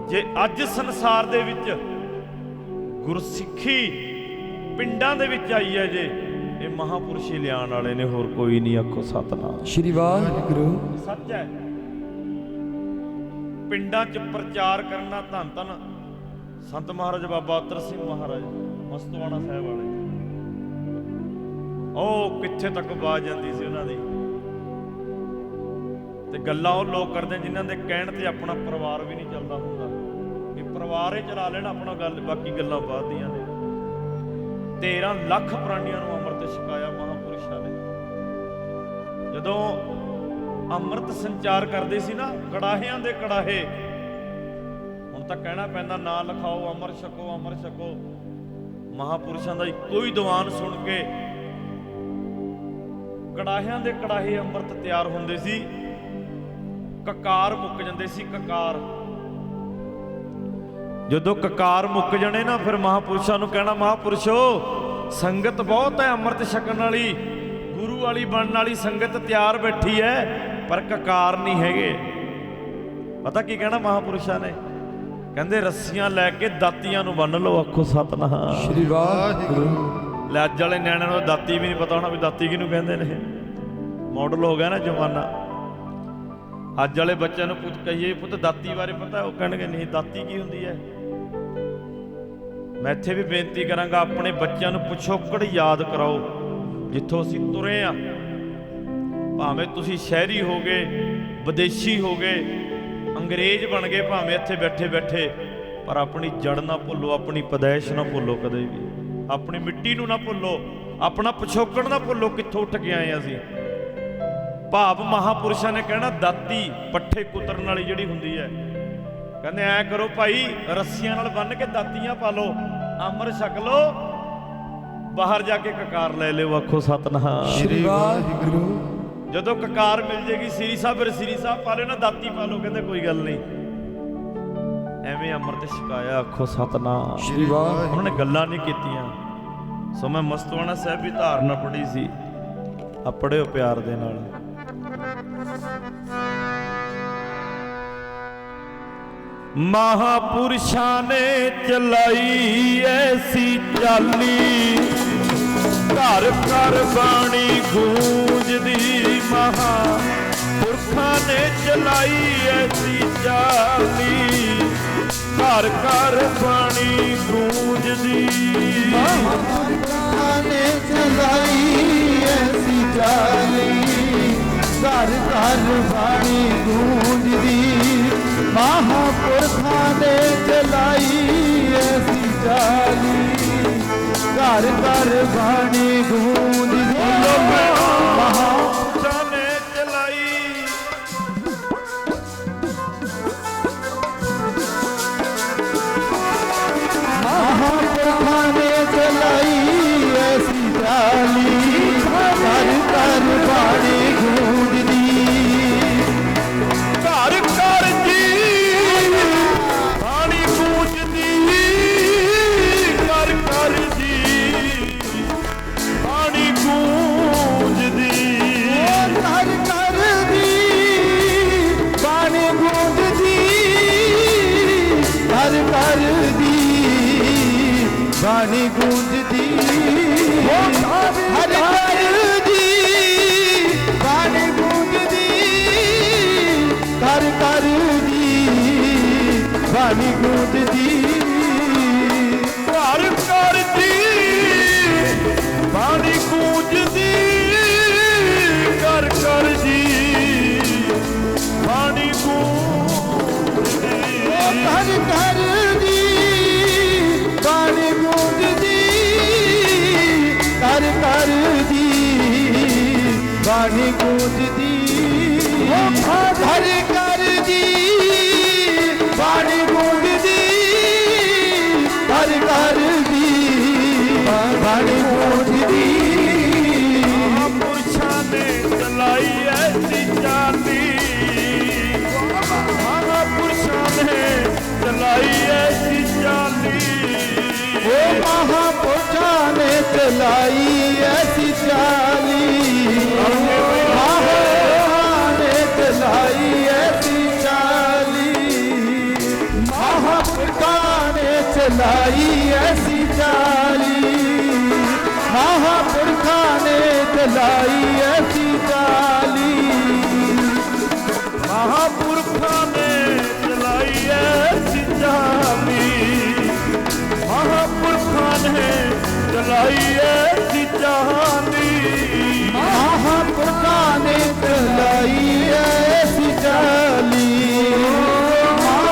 ਜੇ ਅੱਜ ਸੰਸਾਰ ਦੇ ਵਿੱਚ ਗੁਰਸਿੱਖੀ ਪਿੰਡਾਂ ਦੇ ਵਿੱਚ ਆਈ ਹੈ, ਜੇ ਇਹ ਮਹਾਪੁਰਸ਼ ਹੀ ਲਿਆਉਣ ਵਾਲੇ ਨੇ, ਹੋਰ ਕੋਈ ਨਹੀਂ। ਆਖੋ ਸਤਿਨਾਮ ਸ਼੍ਰੀ ਵਾਹਿਗੁਰੂ। ਸੱਚ ਹੈ। ਪਿੰਡਾਂ 'ਚ ਪ੍ਰਚਾਰ ਕਰਨਾ, ਧੰਨ ਧੰਨ ਸੰਤ ਮਹਾਰਾਜ ਬਾਬਾ ਅਤਰ ਸਿੰਘ ਮਹਾਰਾਜ ਮਸਤਵਾਣਾ ਸਾਹਿਬ ਵਾਲੇ, ਉਹ ਕਿੱਥੇ ਤੱਕ ਆਵਾਜ਼ ਜਾਂਦੀ ਸੀ ਉਹਨਾਂ ਦੀ। ਤੇ ਗੱਲਾਂ ਉਹ ਲੋਕ ਕਰਦੇ ਜਿਨ੍ਹਾਂ ਦੇ ਕਹਿਣ ਤੇ ਆਪਣਾ ਪਰਿਵਾਰ ਵੀ ਨਹੀਂ ਚੱਲਦਾ ਹੁੰਦਾ, ਵੀ ਪਰਿਵਾਰ ਹੀ ਚਲਾ ਲੈਣਾ ਆਪਣਾ, ਗੱਲ ਬਾਕੀ ਗੱਲਾਂ ਬਾਅਦ ਦੀਆਂ ਨੇ। 13 ਲੱਖ ਪ੍ਰਾਣੀਆਂ ਨੂੰ ਅੰਮ੍ਰਿਤ ਛਕਾਇਆ ਮਹਾਪੁਰਸ਼ਾਂ ਨੇ। ਜਦੋਂ ਅੰਮ੍ਰਿਤ ਸੰਚਾਰ ਕਰਦੇ ਸੀ ਨਾ, ਕੜਾਹਿਆਂ ਦੇ ਕੜਾਹੇ, ਹੁਣ ਤਾਂ ਕਹਿਣਾ ਪੈਂਦਾ ਨਾ ਲਿਖਾਓ, ਅਮਰ ਛਕੋ, ਅਮਰ ਛਕੋ। ਮਹਾਪੁਰਸ਼ਾਂ ਦਾ ਇੱਕੋ ਹੀ ਦੀਵਾਨ ਸੁਣ ਕੇ ਕੜਾਹਿਆਂ ਦੇ ਕੜਾਹੇ ਅੰਮ੍ਰਿਤ ਤਿਆਰ ਹੁੰਦੇ ਸੀ। ਕਕਾਰ ਮੁੱਕ ਜਾਂਦੇ ਸੀ, ਕਕਾਰ। ਜਦੋਂ ਕਕਾਰ ਮੁੱਕ ਜਾਣੇ ਨਾ, ਫਿਰ ਮਹਾਪੁਰਸ਼ਾਂ ਨੂੰ ਕਹਿਣਾ, ਮਹਾਪੁਰਸ਼ੋ ਸੰਗਤ ਬਹੁਤ ਹੈ ਅੰਮ੍ਰਿਤ ਛਕਣ ਵਾਲੀ, ਗੁਰੂ ਵਾਲੀ ਬਣਨ ਵਾਲੀ ਸੰਗਤ ਤਿਆਰ ਬੈਠੀ ਹੈ, ਪਰ ਕਕਾਰ ਨਹੀਂ ਹੈਗੇ। ਪਤਾ ਕੀ ਕਹਿਣਾ ਮਹਾਪੁਰਸ਼ਾਂ ਨੇ? ਕਹਿੰਦੇ ਰੱਸੀਆਂ ਲੈ ਕੇ ਦਾਤੀਆਂ ਨੂੰ ਬੰਨ ਲਓ। ਆਖੋ ਸਤਿਨਾਮ ਸ਼੍ਰੀ ਵਾਹਿਗੁਰੂ। ਲੈ ਅੱਜ ਵਾਲੇ ਨਿਆਣਿਆਂ ਨੂੰ ਦਾਤੀ ਵੀ ਨਹੀਂ ਪਤਾ ਹੋਣਾ ਵੀ ਦਾਤੀ ਕਿਹਨੂੰ ਕਹਿੰਦੇ ਨੇ। ਮਾਡਲ ਹੋ ਗਿਆ ਨਾ ਜ਼ਮਾਨਾ। ਅੱਜ ਵਾਲੇ ਬੱਚਿਆਂ ਨੂੰ ਕਹੀਏ ਪੁੱਤ ਦਾਤੀ ਬਾਰੇ ਪਤਾ, ਉਹ ਕਹਿਣਗੇ ਨਹੀਂ ਦਾਤੀ ਕੀ ਹੁੰਦੀ ਹੈ। ਮੈਂ ਇੱਥੇ ਵੀ ਬੇਨਤੀ ਕਰਾਂਗਾ, ਆਪਣੇ ਬੱਚਿਆਂ ਨੂੰ ਪਿਛੋਕੜ ਯਾਦ ਕਰਾਓ ਜਿੱਥੋਂ ਅਸੀਂ ਤੁਰੇ ਆ। ਭਾਵੇਂ ਤੁਸੀਂ ਸ਼ਹਿਰੀ ਹੋ ਗਏ, ਵਿਦੇਸ਼ੀ ਹੋ ਗਏ, ਅੰਗਰੇਜ਼ ਬਣ ਗਏ ਭਾਵੇਂ ਇੱਥੇ ਬੈਠੇ ਬੈਠੇ, ਪਰ ਆਪਣੀ ਜੜ ਨਾ ਭੁੱਲੋ, ਆਪਣੀ ਪੈਦਾਇਸ਼ ਨਾ ਭੁੱਲੋ ਕਦੇ ਵੀ, ਆਪਣੀ ਮਿੱਟੀ ਨੂੰ ਨਾ ਭੁੱਲੋ, ਆਪਣਾ ਪਿਛੋਕੜ ਨਾ ਭੁੱਲੋ, ਕਿੱਥੋਂ ਉੱਠ ਕੇ ਆਏ ਅਸੀਂ। ਭਾਵ ਮਹਾਪੁਰਸ਼ਾਂ ਨੇ ਕਹਿਣਾ ਦਾਤੀ ਪੱਠੇ ਕੁਤਰਨ ਵਾਲੀ ਜਿਹੜੀ ਹੁੰਦੀ ਹੈ, ਕਹਿੰਦੇ ਐ ਕਰੋ ਭਾਈ, ਰੱਸੀਆਂ ਨਾਲ ਬੰਨ੍ਹ ਕੇ ਦਾਤੀਆਂ ਪਾ ਲਓ, ਅੰਮ੍ਰਿਤ ਛਕ ਲਓ, ਬਾਹਰ ਜਾ ਕੇ ਕਕਾਰ ਲੈ ਲਿਓ। ਆਖੋ ਸਤਿਨਾਮ ਸ਼੍ਰੀ ਵਾਹਿਗੁਰੂ। ਜਦੋਂ ਕਕਾਰ ਮਿਲ ਜੇਗੀ ਸ੍ਰੀ ਸਾਹਿਬ, ਫਿਰ ਸ੍ਰੀ ਸਾਹਿਬ ਪਾ ਲਿਓ ਨਾ, ਦਾਤੀ ਪਾ ਲਓ, ਕਹਿੰਦੇ ਕੋਈ ਗੱਲ ਨਹੀਂ। ਐਵੇਂ ਅੰਮ੍ਰਿਤ ਛਕਾਇਆ। ਆਖੋ ਸਤਿਨਾਮ ਸ਼੍ਰੀ ਵਾਹਿਗੁਰੂ। ਉਹਨਾਂ ਨੇ ਗੱਲਾਂ ਨਹੀਂ ਕੀਤੀਆਂ। ਸੋ ਮੈਂ ਮਸਤਵਾਣਾ ਸਾਹਿਬ ਵੀ ਧਾਰਨਾ ਪੜ੍ਹੀ ਸੀ, ਆ ਪੜ੍ਹਿਓ ਪਿਆਰ ਦੇ ਨਾਲ। ਮਹਾਪੁਰਸ਼ਾਂ ਨੇ ਚਲਾਈ ਐਸੀ ਚਾਲੀ, ਘਰ ਘਰ ਬਾਣੀ ਗੂੰਜਦੀ। ਮਹਾਪੁਰਖਾਂ ਨੇ ਚਲਾਈ ਐਸੀ ਚਾਲੀ, ਘਰ ਘਰ ਬਾਣੀ ਗੂੰਜਦੀ। ਮਹਾਪੁਰਖਾਂ ਨੇ ਚਲਾਈ ਐਸੀ ਚਾਲੀ, ਘਰ ਘਰ ਬਾਣੀ ਗੂੰਜਦੀ। ਮਹਾਪੁਰਖਾਂ ਨੇ ਚਲਾਈ ਐਸੀ ਚਾਲੀ, ਘਰ ਘਰ ਬਾਣੀ ਗੂੰਜਦੀ। ਮਹਾਪੁਰਖਾਂ ਨੇ ਚਲਾਈ, ਮਹਾਪੁਰਖਾਂ ਨੇ ਚਲਾਈ ਐਸੀ ਚਾਲੀ, ਘਰ ਘਰ ਬਾਣੀ ਗੂੰਜਦੀ। ਘਰ ਘਰ ਜੀ ਬਾਣੀ ਗੂੰਜਦੀ, ਘਰ ਘਰ ਜੀ ਬਾਣੀ ਗੂੰਜਦੀ। ਘਰ ਘਰ ਦੀ ਬਾਣੀ ਗੂੰਜਦੀ, ਘਰ ਘਰ ਦੀ ਬਾਣੀ ਗੂੰਜਦੀ। ਹਰ ਘਰ ਦੀ ਬਾਣੀ ਗੂੰਜਦੀ, ਬਾਣੀ ਗੂੰਜਦੀ ਘਰ ਘਰ ਦੀ ਬਾਣੀ ਗੂੰਜਦੀ ਘਰ ਘਰ ਦੀ ਬਾਣੀ ਗੂੰਜਦੀ ਘਰ ਘਰ ਦੀ ਬਾਣੀ ਗੂੰਜਦੀ ਘਰ ਘਰ ਦੀ ਬਾਣੀ ਗੂੰਜਦੀ ਘਰ ਘਰ ਦੀ ਬਾਣੀ ਗੂੰਜਦੀ ਘਰ ਘਰ ਦੀ ਬਾਣੀ ਗੂੰਜਦੀ ਮਹਾਂਪੁਰਸ਼ਾਂ ਨੇ ਚਲਾਈ ਐਸੀ ਚਾਲੀ ਮਹਾਂਪੁਰਸ਼ਾਂ ਨੇ ਚਲਾਈ ਐਸੀ ਚਾਲੀ ਉਹ ਮਹਾਂਪੁਰਸ਼ਾਂ ਨੇ ਚਲਾਈ ਐਸੀ ਚਾਲੀ ਮਹਾਂਪੁਰਸ਼ਾਂ ਨੇ ਚਲਾਈ ਐਸੀ ਚਾਲੀ ਮਹਾਂਪੁਰਸ਼ਾਂ ਨੇ ਚਲਾਈ ਐਸੀ ਚਾਲੀ ਮਹਾਂਪੁਰਸ਼ਾਂ ਨੇ ਚਲਾਈ ਐਸੀ ਚਾਲੀ ਮਹਾਂਪੁਰਖਾਂ ਨੇ ਚਲਾਈ ਐਸੀ ਚਾਲੀ ਮਹਾਂਪੁਰਖਾਂ ਨੇ ਚਲਾਈ ਐਸੀ ਚਾਲੀ ਮਹਾਂਪੁਰਖਾਂ ਨੇ ਚਲਾਈ ਐਸੀ ਚਾਲੀ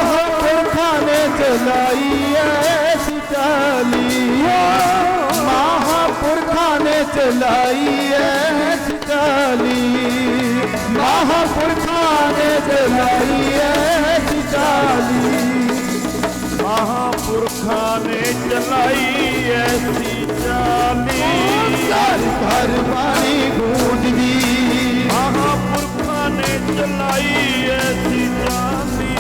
ਮਹਾਂਪੁਰਖਾਂ ਨੇ ਚਲਾਈ ਐਸੀ ਚਾਲੀ ਮਹਾਂਪੁਰਖਾਂ ਨੇ ਚਲਾਈ ਐਸੀ ਚਾਲੀ ਮਹਾਂਪੁਰਖਾਂ ਨੇ ਚਲਾਈ ਐਸੀ ਚਾਲੀ ਮਹਾਂਪੁਰਖਾਂ ਨੇ ਚਲਾਈ ਐਸੀ ਚਾਲੀ ਘਰ ਘਰ ਬਾਣੀ ਗੂੰਜਦੀ ਮਹਾਂਪੁਰਖਾਂ ਨੇ ਚਲਾਈ ਐਸੀ ਚਾਲੀ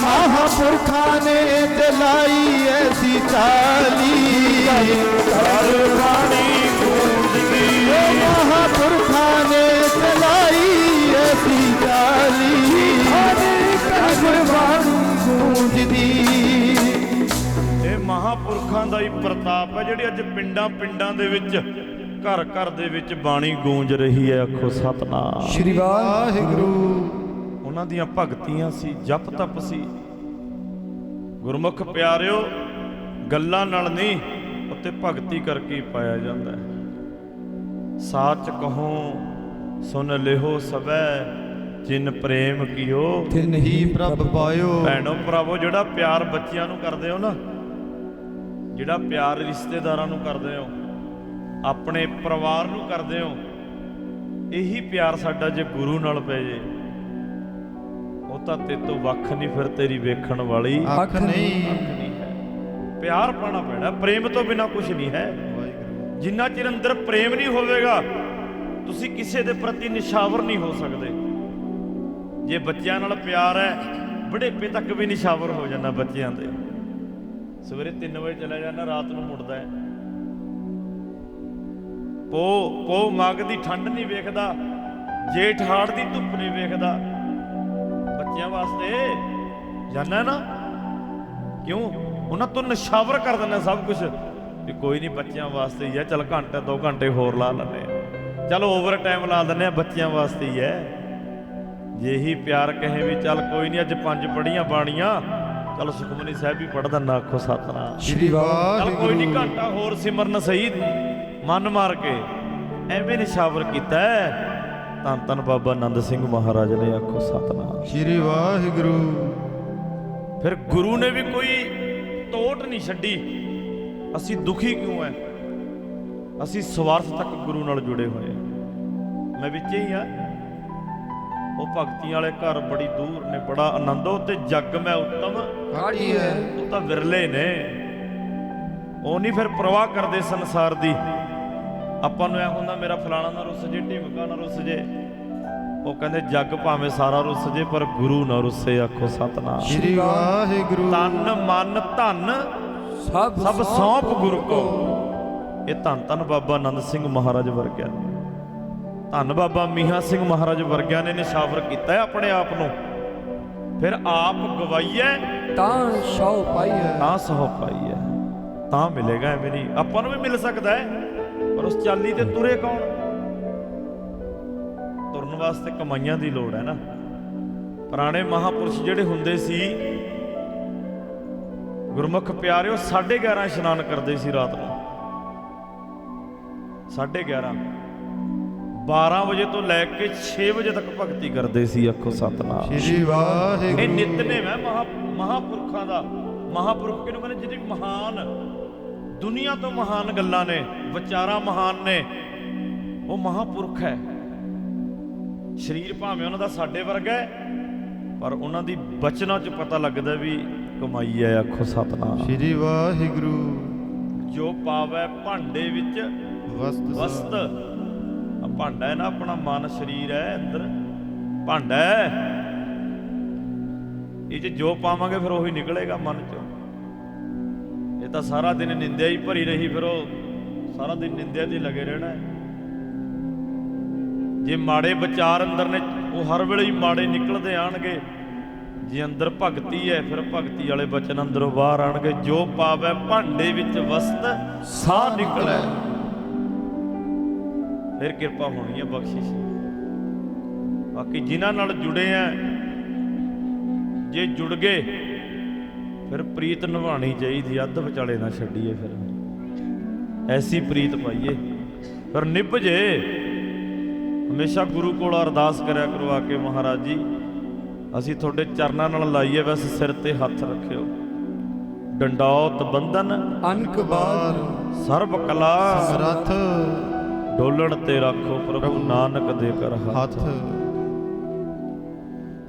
ਮਹਾਂਪੁਰਖਾਂ ਨੇ ਚਲਾਈ ਐਸੀ ਚਾਲੀ ਘਰ ਬਾਣੀ ਗੂੰਜਦੀ ਮਹਾਂਪੁਰਖਾਂ ਨੇ ਚਲਾਈ ਐਸੀ ਚਾਲੀ ਘਰ ਬਾਣੀ ਗੂੰਜਦੀ ਇਹ ਮਹਾਂਪੁਰਖਾਂ ਦਾ ਹੀ ਪ੍ਰਤਾਪ ਹੈ ਜਿਹੜੀ ਅੱਜ ਪਿੰਡਾਂ ਪਿੰਡਾਂ ਦੇ ਵਿੱਚ ਘਰ ਘਰ ਦੇ ਵਿੱਚ ਬਾਣੀ ਗੂੰਜ ਰਹੀ ਹੈ। ਆਖੋ ਸਤਨਾਮ। ਸ਼੍ਰੀ ਵਾਹਿਗੁਰੂ। ਉਹਨਾਂ ਦੀਆਂ ਭਗਤੀਆਂ ਸੀ, ਜਪ ਤਪ ਸੀ। ਗੁਰਮੁਖ ਪਿਆਰਿਓ ਗੱਲਾਂ ਨਾਲ ਨਹੀਂ, ਉੱਤੇ ਭਗਤੀ ਕਰਕੇ ਹੀ ਪਾਇਆ ਜਾਂਦਾ ਹੈ। ਸਾਚ ਕਹੋ ਸੁਨ ਲਿਹੋ ਸਭੈ ਜਿਨ ਪ੍ਰੇਮ ਕੀਓ ਤਿਨ ਹੀ ਪ੍ਰਭ ਪਾਇਓ। ਭੈਣੋ ਭਰਾਵੋ ਜਿਹੜਾ ਪਿਆਰ ਬੱਚਿਆਂ ਨੂੰ ਕਰਦੇ ਹੋ ਨਾ, ਜਿਹੜਾ ਪਿਆਰ ਰਿਸ਼ਤੇਦਾਰਾਂ ਨੂੰ ਕਰਦੇ ਹੋ, ਆਪਣੇ ਪਰਿਵਾਰ ਨੂੰ ਕਰਦੇ ਹੋ, ਇਹੀ ਪਿਆਰ ਸਾਡਾ ਜੇ ਗੁਰੂ ਨਾਲ ਪੈ ਜੇ ਉਹ ਤਾਂ ਤੇਤੋਂ ਵੱਖ ਨਹੀਂ, ਫਿਰ ਤੇਰੀ ਵੇਖਣ ਵਾਲੀ ਅੱਖ ਨਹੀਂ। ਹੈ। ਪਿਆਰ ਪਾਣਾ ਪੈਣਾ, ਪ੍ਰੇਮ ਤੋਂ ਬਿਨਾ ਕੁਝ ਨਹੀਂ ਹੈ। ਜਿੰਨਾ ਚਿਰ ਅੰਦਰ ਪ੍ਰੇਮ ਨਹੀਂ ਹੋਵੇਗਾ ਤੁਸੀਂ ਕਿਸੇ ਦੇ ਪ੍ਰਤੀ ਨਿਸ਼ਾਵਰ ਨਹੀਂ ਹੋ ਸਕਦੇ। ਜੇ ਬੱਚਿਆਂ ਨਾਲ ਪਿਆਰ ਹੈ ਬੁਢੇਪੇ ਤੱਕ ਵੀ ਨਿਸ਼ਾਵਰ ਹੋ ਜਾਂਦਾ ਬੱਚਿਆਂ ਦੇ। ਸਵੇਰੇ 3 ਵਜੇ ਚਲਾ ਜਾਂਦਾ, ਰਾਤ ਨੂੰ ਮੁੜਦਾ ਹੈ। ਪੋ ਮਾਘ ਦੀ ਠੰਡ ਨਹੀਂ ਵੇਖਦਾ, ਜੇਠ ਹਾੜ ਦੀ ਧੁੱਪ ਨਹੀਂ ਵੇਖਦਾ। ਬੱਚਿਆਂ ਵਾਸਤੇ ਜਾਨਾ ਨਾ, ਕਿਉਂ? ਉਹਨਾਂ ਤੋਂ ਨਿਸ਼ਾਵਰ ਕਰ ਦਿੰਦਾ ਸਭ ਕੁਝ ਵੀ ਕੋਈ ਨਹੀਂ ਬੱਚਿਆਂ ਵਾਸਤੇ ਹੀ ਹੈ, ਚੱਲ ਘੰਟਾ 2 ਘੰਟੇ ਹੋਰ ਲਾ ਲੈਂਦੇ ਆ, ਚੱਲ ਓਵਰ ਟਾਈਮ ਲਾ ਦਿੰਦੇ ਆ, ਬੱਚਿਆਂ ਵਾਸਤੇ ਹੀ ਹੈ। ਜੇ ਹੀ ਪਿਆਰ ਕਹੇ ਵੀ ਚੱਲ ਕੋਈ ਨਹੀਂ ਅੱਜ 5 ਪੜ੍ਹੀਆਂ ਬਾਣੀਆਂ, ਚੱਲ ਸੁਖਮਨੀ ਸਾਹਿਬ ਵੀ ਪੜ੍ਹ ਦਿੰਦਾ, ਆਖੋ ਸਤਨਾਮ। ਸ਼੍ਰੀ ਵਾਹਿਗੁਰੂ। ਚੱਲ ਕੋਈ ਨਹੀਂ ਘੰਟਾ ਹੋਰ ਸਿਮਰਨ ਸਹੀ, ਮਨ ਮਾਰ ਕੇ ਐਵੇਂ ਨਿਸ਼ਾਵਰ ਕੀਤਾ ਹੈ। ਧੰਨ ਧੰਨ ਬਾਬਾ ਆਨੰਦ ਸਿੰਘ ਮਹਾਰਾਜ ਨੇ, ਆਖੋ ਸਤਨਾਮ। ਸ਼੍ਰੀ ਵਾਹਿਗੁਰੂ। ਫਿਰ ਗੁਰੂ ਨੇ ਵੀ ਕੋਈ ਤੋਟ ਨਹੀਂ ਛੱਡੀ। ਅਸੀਂ ਦੁਖੀ ਕਿਉਂ ਐ? ਅਸੀਂ ਸਵਾਰਥ ਤੱਕ ਗੁਰੂ ਨਾਲ ਜੁੜੇ ਹੋਏ ਹਾਂ। ਮੈਂ ਵਿੱਚ ਹੀ ਆ। ਉਹ ਭਗਤੀ ਵਾਲੇ ਘਰ ਬੜੀ ਦੂਰ ਨੇ, ਬੜਾ ਆਨੰਦ। ਉਹ ਤੇ ਜੱਗ ਮੈਂ ਉੱਤਮ ਕਾੜੀ ਹੈ। ਉਹ ਤਾਂ ਵਿਰਲੇ ਨੇ, ਉਹ ਨਹੀਂ ਫਿਰ ਪਰਵਾਹ ਕਰਦੇ ਸੰਸਾਰ ਦੀ। ਆਪਾਂ ਨੂੰ ਐ ਹੁੰਦਾ ਮੇਰਾ ਫਲਾਣਾ ਨਾ ਰੁੱਸ ਜੇ, ਢਿਮਕਾ ਨਾ ਰੁੱਸ ਜੇ। ਉਹ ਕਹਿੰਦੇ ਜੱਗ ਭਾਵੇਂ ਸਾਰਾ ਰੁੱਸ ਜੇ ਪਰ ਗੁਰੂ ਨਾ ਰੁੱਸੇ, ਆਖੋ ਸਤਨਾਮ। ਸ਼੍ਰੀ ਵਾਹਿਗੁਰੂ। ਤਨ ਮਨ ਧਨ ਸਭ ਸੌਂਪ ਗੁਰੂ ਕੋ। ਇਹ ਧੰਨ ਧੰਨ ਬਾਬਾ ਆਨੰਦ ਸਿੰਘ ਮਹਾਰਾਜ ਵਰਗਿਆ, ਧੰਨ ਬਾਬਾ ਮੀਆਂ ਸਿੰਘ ਮਹਾਰਾਜ ਵਰਗਿਆਂ ਨੇ ਨਿਸ਼ਾਵਰ ਕੀਤਾ ਹੈ ਆਪਣੇ ਆਪ ਨੂੰ। ਫਿਰ ਆਪ ਗਵਾਈਏ ਤਾਂ ਸਹੁ ਪਾਈਐ, ਤਾਂ ਸਹੁ ਪਾਈਐ, ਤਾਂ ਮਿਲੇਗਾ। ਐਵੇਂ ਨਹੀਂ, ਆਪਾਂ ਨੂੰ ਵੀ ਮਿਲ ਸਕਦਾ ਹੈ ਪਰ ਉਸ ਚਾਲੀ ਤੇ ਤੁਰੇ ਕੌਣ? ਤੁਰਨ ਵਾਸਤੇ ਕਮਾਈਆਂ ਦੀ ਲੋੜ ਹੈ ਨਾ। ਪੁਰਾਣੇ ਮਹਾਂਪੁਰਸ਼ ਜਿਹੜੇ ਹੁੰਦੇ ਸੀ ਗੁਰਮੁਖ ਪਿਆਰਿਓ 11:30 ਇਸ਼ਨਾਨ ਕਰਦੇ ਸੀ ਰਾਤ ਨੂੰ। 11:30 12 ਵਜੇ ਤੋਂ ਲੈ ਕੇ 6 ਵਜੇ ਤੱਕ ਭਗਤੀ ਕਰਦੇ ਸੀ। ਆਖੋ ਸਤਨਾਮ ਸ਼੍ਰੀ ਵਾਹਿਗੁਰੂ। ਇਹ ਨਿਤਨੇਮ ਹੈ ਮਹਾਂਪੁਰਖਾਂ ਦਾ। ਮਹਾਂਪੁਰਖ ਕਿਹਨੂੰ ਕਹਿੰਦੇ? ਜਿਹਦੀ ਮਹਾਨ ਦੁਨੀਆ ਤੋਂ ਮਹਾਨ ਗੱਲਾਂ ਨੇ, ਵਿਚਾਰਾਂ ਮਹਾਨ ਨੇ, ਉਹ ਮਹਾਂਪੁਰਖ ਹੈ। ਸਰੀਰ ਭਾਵੇਂ ਉਹਨਾਂ ਦਾ ਸਾਡੇ ਵਰਗਾ ਹੈ, ਪਰ ਉਹਨਾਂ ਦੀ ਬਚਨਾਂ 'ਚ ਪਤਾ ਲੱਗਦਾ ਵੀ ਕਮਾਈ ਹੈ। ਆਖੋ ਸਤਨਾਮ ਸ਼੍ਰੀ ਵਾਹਿਗੁਰੂ। ਜੋ ਪਾਵੈ ਭਾਂਡੇ ਵਿੱਚ ਵਸਤ। ਆ ਭਾਂਡਾ ਹੈ ਨਾ, ਆਪਣਾ ਮਨ ਸਰੀਰ ਹੈ, ਅੰਦਰ ਭਾਂਡਾ ਹੈ। ਇਹ 'ਚ ਜੋ ਪਾਵਾਂਗੇ ਫਿਰ ਉਹੀ ਨਿਕਲੇਗਾ ਮਨ 'ਚੋਂ। ਇਹ ਤਾਂ ਸਾਰਾ ਦਿਨ ਨਿੰਦਿਆ ਹੀ ਭਰੀ ਰਹੀ, ਫਿਰ ਉਹ ਸਾਰਾ ਦਿਨ ਨਿੰਦਿਆ 'ਚ ਹੀ ਲੱਗੇ ਰਹਿਣਾ ਹੈ। ਜੇ ਮਾੜੇ ਵਿਚਾਰ ਅੰਦਰ ਨੇ, ਉਹ ਹਰ ਵੇਲੇ ਹੀ ਮਾੜੇ ਨਿਕਲਦੇ ਆਣਗੇ। ਜੇ ਅੰਦਰ ਭਗਤੀ ਹੈ, ਫਿਰ ਭਗਤੀ ਵਾਲੇ ਬਚਨ ਅੰਦਰੋਂ ਬਾਹਰ ਆਣਗੇ। ਜੋ ਪਾਵੈ ਭਾਂਡੇ ਵਿੱਚ ਵਸਤ ਸਾਹ ਨਿਕਲੈ। ਫਿਰ ਕਿਰਪਾ ਹੋਣੀ ਹੈ, ਬਖਸ਼ਿਸ਼। ਬਾਕੀ ਜਿਨ੍ਹਾਂ ਨਾਲ ਜੁੜੇ ਆ, ਜੇ ਜੁੜ ਗਏ ਫਿਰ ਪ੍ਰੀਤ ਨਿਭਾਉਣੀ ਚਾਹੀਦੀ, ਅੱਧ ਵਿਚਾਲੇ ਨਾ ਛੱਡੀਏ। ਫਿਰ ਐਸੀ ਪ੍ਰੀਤ ਪਾਈਏ ਫਿਰ ਨਿਭ ਜੇ। ਹਮੇਸ਼ਾ ਗੁਰੂ ਕੋਲ ਅਰਦਾਸ ਕਰਿਆ ਕਰੋ ਆ ਕੇ, ਮਹਾਰਾਜ ਜੀ ਅਸੀਂ ਤੁਹਾਡੇ ਚਰਨਾਂ ਨਾਲ ਲਾਈਏ, ਬਸ ਸਿਰ ਤੇ ਹੱਥ ਰੱਖਿਓ। ਡੰਡੌਤ ਬੰਧਨ ਅਨਕ ਬਾਰ ਸਰਬ ਕਲਾ ਸਮਰੱਥ, ਡੋਲਣ ਤੇ ਰੱਖੋ ਪ੍ਰਭੂ ਨਾਨਕ ਦੇ ਕਰ ਹੱਥ।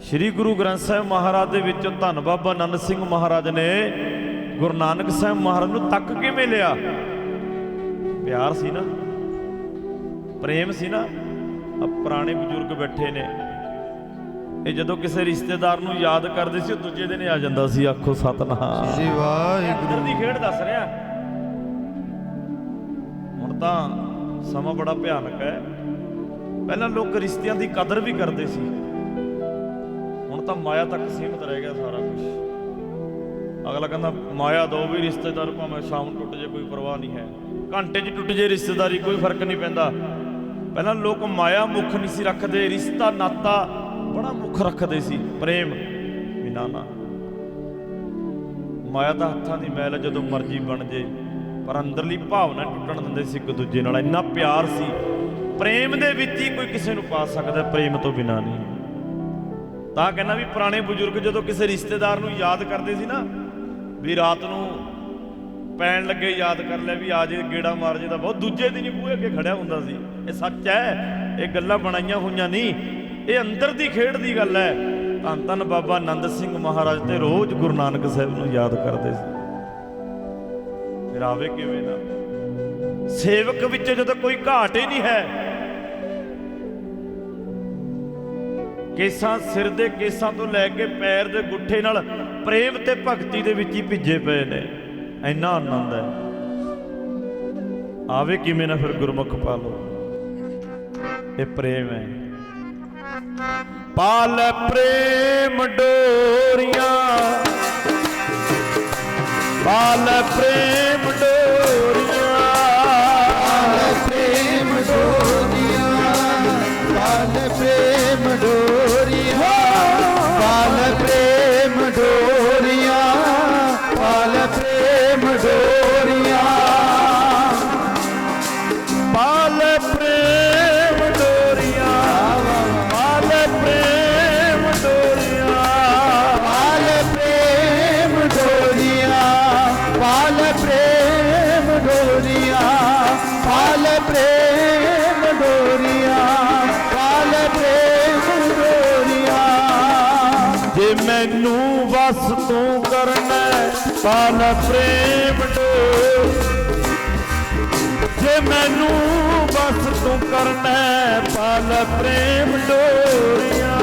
ਸ੍ਰੀ ਗੁਰੂ ਗ੍ਰੰਥ ਸਾਹਿਬ ਮਹਾਰਾਜ ਦੇ ਵਿੱਚੋਂ ਧੰਨ ਬਾਬਾ ਆਨੰਦ ਸਿੰਘ ਮਹਾਰਾਜ ਨੇ ਗੁਰੂ ਨਾਨਕ ਸਾਹਿਬ ਮਹਾਰਾਜ ਨੂੰ ਤੱਕ ਕਿਵੇਂ ਲਿਆ? ਪਿਆਰ ਸੀ ਨਾ, ਪ੍ਰੇਮ ਸੀ ਨਾ। ਆ ਪੁਰਾਣੇ ਬਜ਼ੁਰਗ ਬੈਠੇ ਨੇ, ਇਹ ਜਦੋਂ ਕਿਸੇ ਰਿਸ਼ਤੇਦਾਰ ਨੂੰ ਯਾਦ ਕਰਦੇ ਸੀ, ਉਹ ਦੂਜੇ ਦਿਨ ਆ ਜਾਂਦਾ ਸੀ। ਆਖੋ ਸਤਨਾਮ ਸ਼੍ਰੀ ਵਾਹਿਗੁਰੂ। ਦੀ ਖੇਡ ਦੱਸ ਰਿਹਾ। ਹੁਣ ਤਾਂ ਸਮਾਂ ਬੜਾ ਭਿਆਨਕ ਹੈ। ਪਹਿਲਾਂ ਲੋਕ ਰਿਸ਼ਤਿਆਂ ਦੀ ਕਦਰ ਵੀ ਕਰਦੇ ਸੀ, ਹੁਣ ਤਾਂ ਮਾਇਆ ਤੱਕ ਸੀਮਿਤ ਰਹਿ ਗਿਆ ਸਾਰਾ ਕੁਝ। ਅਗਲਾ ਕਹਿੰਦਾ ਮਾਇਆ ਦੋ ਵੀ, ਰਿਸ਼ਤੇਦਾਰ ਭਾਵੇਂ ਸ਼ਾਮ ਨੂੰ ਟੁੱਟ ਜੇ ਕੋਈ ਪਰਵਾਹ ਨਹੀਂ ਹੈ, ਘੰਟੇ 'ਚ ਟੁੱਟ ਜੇ ਰਿਸ਼ਤੇਦਾਰੀ ਕੋਈ ਫਰਕ ਨਹੀਂ ਪੈਂਦਾ। ਪਹਿਲਾਂ ਲੋਕ ਮਾਇਆ ਮੁੱਖ ਨਹੀਂ ਸੀ ਰੱਖਦੇ, ਰਿਸ਼ਤਾ ਨਾਤਾ ਬੜਾ ਮੁੱਖ ਰੱਖਦੇ ਸੀ। ਪ੍ਰੇਮ ਬਿਨਾਂ ਨਾ, ਮਾਇਆ ਤਾਂ ਹੱਥਾਂ ਦੀ ਮੈਲ ਜਦੋਂ ਮਰਜ਼ੀ ਬਣ ਜੇ, ਪਰ ਅੰਦਰਲੀ ਭਾਵਨਾ ਟੁੱਟਣ ਦਿੰਦੇ ਸੀ ਇੱਕ ਦੂਜੇ ਨਾਲ। ਇੰਨਾ ਪਿਆਰ ਸੀ। ਪ੍ਰੇਮ ਦੇ ਵਿੱਚ ਹੀ ਕੋਈ ਕਿਸੇ ਨੂੰ ਪਾ ਸਕਦਾ, ਪ੍ਰੇਮ ਤੋਂ ਬਿਨਾਂ ਨਹੀਂ। ਤਾਂ ਕਹਿੰਦਾ ਵੀ ਪੁਰਾਣੇ ਬਜ਼ੁਰਗ ਜਦੋਂ ਕਿਸੇ ਰਿਸ਼ਤੇਦਾਰ ਨੂੰ ਯਾਦ ਕਰਦੇ ਸੀ ਨਾ, ਵੀ ਰਾਤ ਨੂੰ ਪੈਣ ਲੱਗੇ ਯਾਦ ਕਰ ਲਿਆ ਵੀ ਆ ਜੇ, ਗੇੜਾ ਮਾਰ ਜੇ, ਤਾਂ ਬਹੁਤ ਦੂਜੇ ਦਿਨ ਹੀ ਬੂਹੇ ਅੱਗੇ ਖੜਿਆ ਹੁੰਦਾ ਸੀ। ਇਹ ਸੱਚ ਹੈ, ਇਹ ਗੱਲਾਂ ਬਣਾਈਆਂ ਹੋਈਆਂ ਨਹੀਂ, ਇਹ ਅੰਦਰ ਦੀ ਖੇਡ ਦੀ ਗੱਲ ਹੈ। ਧੰਨ ਧੰਨ ਬਾਬਾ ਆਨੰਦ ਸਿੰਘ ਮਹਾਰਾਜ ਤੇ ਰੋਜ਼ ਗੁਰੂ ਨਾਨਕ ਸਾਹਿਬ ਨੂੰ ਯਾਦ ਕਰਦੇ ਸੀ। ਫਿਰ ਆਵੇ ਕਿਵੇਂ ਨਾ ਸੇਵਕ ਵਿੱਚ ਜਦੋਂ ਕੋਈ ਘਾਟ ਹੀ ਨਹੀਂ ਹੈ। ਕੇਸਾਂ, ਸਿਰ ਦੇ ਕੇਸਾਂ ਤੋਂ ਲੈ ਕੇ ਪੈਰ ਦੇ ਗੁੱਠੇ ਨਾਲ ਪ੍ਰੇਮ ਤੇ ਭਗਤੀ ਦੇ ਵਿੱਚ ਹੀ ਭਿੱਜੇ ਪਏ ਨੇ। ਇੰਨਾ ਆਨੰਦ ਹੈ। ਆਵੇ ਕਿਵੇਂ ਨਾ ਫਿਰ ਗੁਰਮੁਖ ਪਾ ਲੋ। ਇਹ ਪ੍ਰੇਮ ਹੈ। ਪਾਲ ਪ੍ਰੇਮ ਡੋਰੀਆਂ, ਪਾਲ ਪ੍ਰੇਮ ਡੋਰੀਆਂ, ਪਾਲ ਪ੍ਰੇਮ ਡੋਰੀਆਂ, ਪਾਲ ਪ੍ਰੇਮ ਡੋਰੀਆਂ, ਪਾਲ ਪ੍ਰੇਮ ਡੋਰੀਆਂ, ਪਾਲ ਪ੍ਰੇਮ ਡੋਰੀਆਂ, ਪਾਲ ਪ੍ਰੇਮ ਡੋਰੀਆਂ, ਪਾਲ ਪ੍ਰੇਮ ਡੋਰੀਆਂ, ਪਾਲ ਪ੍ਰੇਮ ਡੋਰੀਆਂ, ਪਾਲ ਪ੍ਰੇਮ ਡੋਰੀਆਂ, ਪਾਲ ਪ੍ਰੇਮ ਡੋਰੀਆਂ, ਪਾਲ ਪ੍ਰੇਮ ਡੋਰੀਆਂ। ਜੇ ਮੈਨੂੰ ਵਸ ਤੂੰ ਕਰਨਾ ਪਾਲ ਪ੍ਰੇਮ ਡੋਰ, ਜੇ ਮੈਨੂੰ ਬਸ ਤੂੰ ਕਰਨਾ ਪਾਲ ਪ੍ਰੇਮ ਡੋਰੀਆਂ।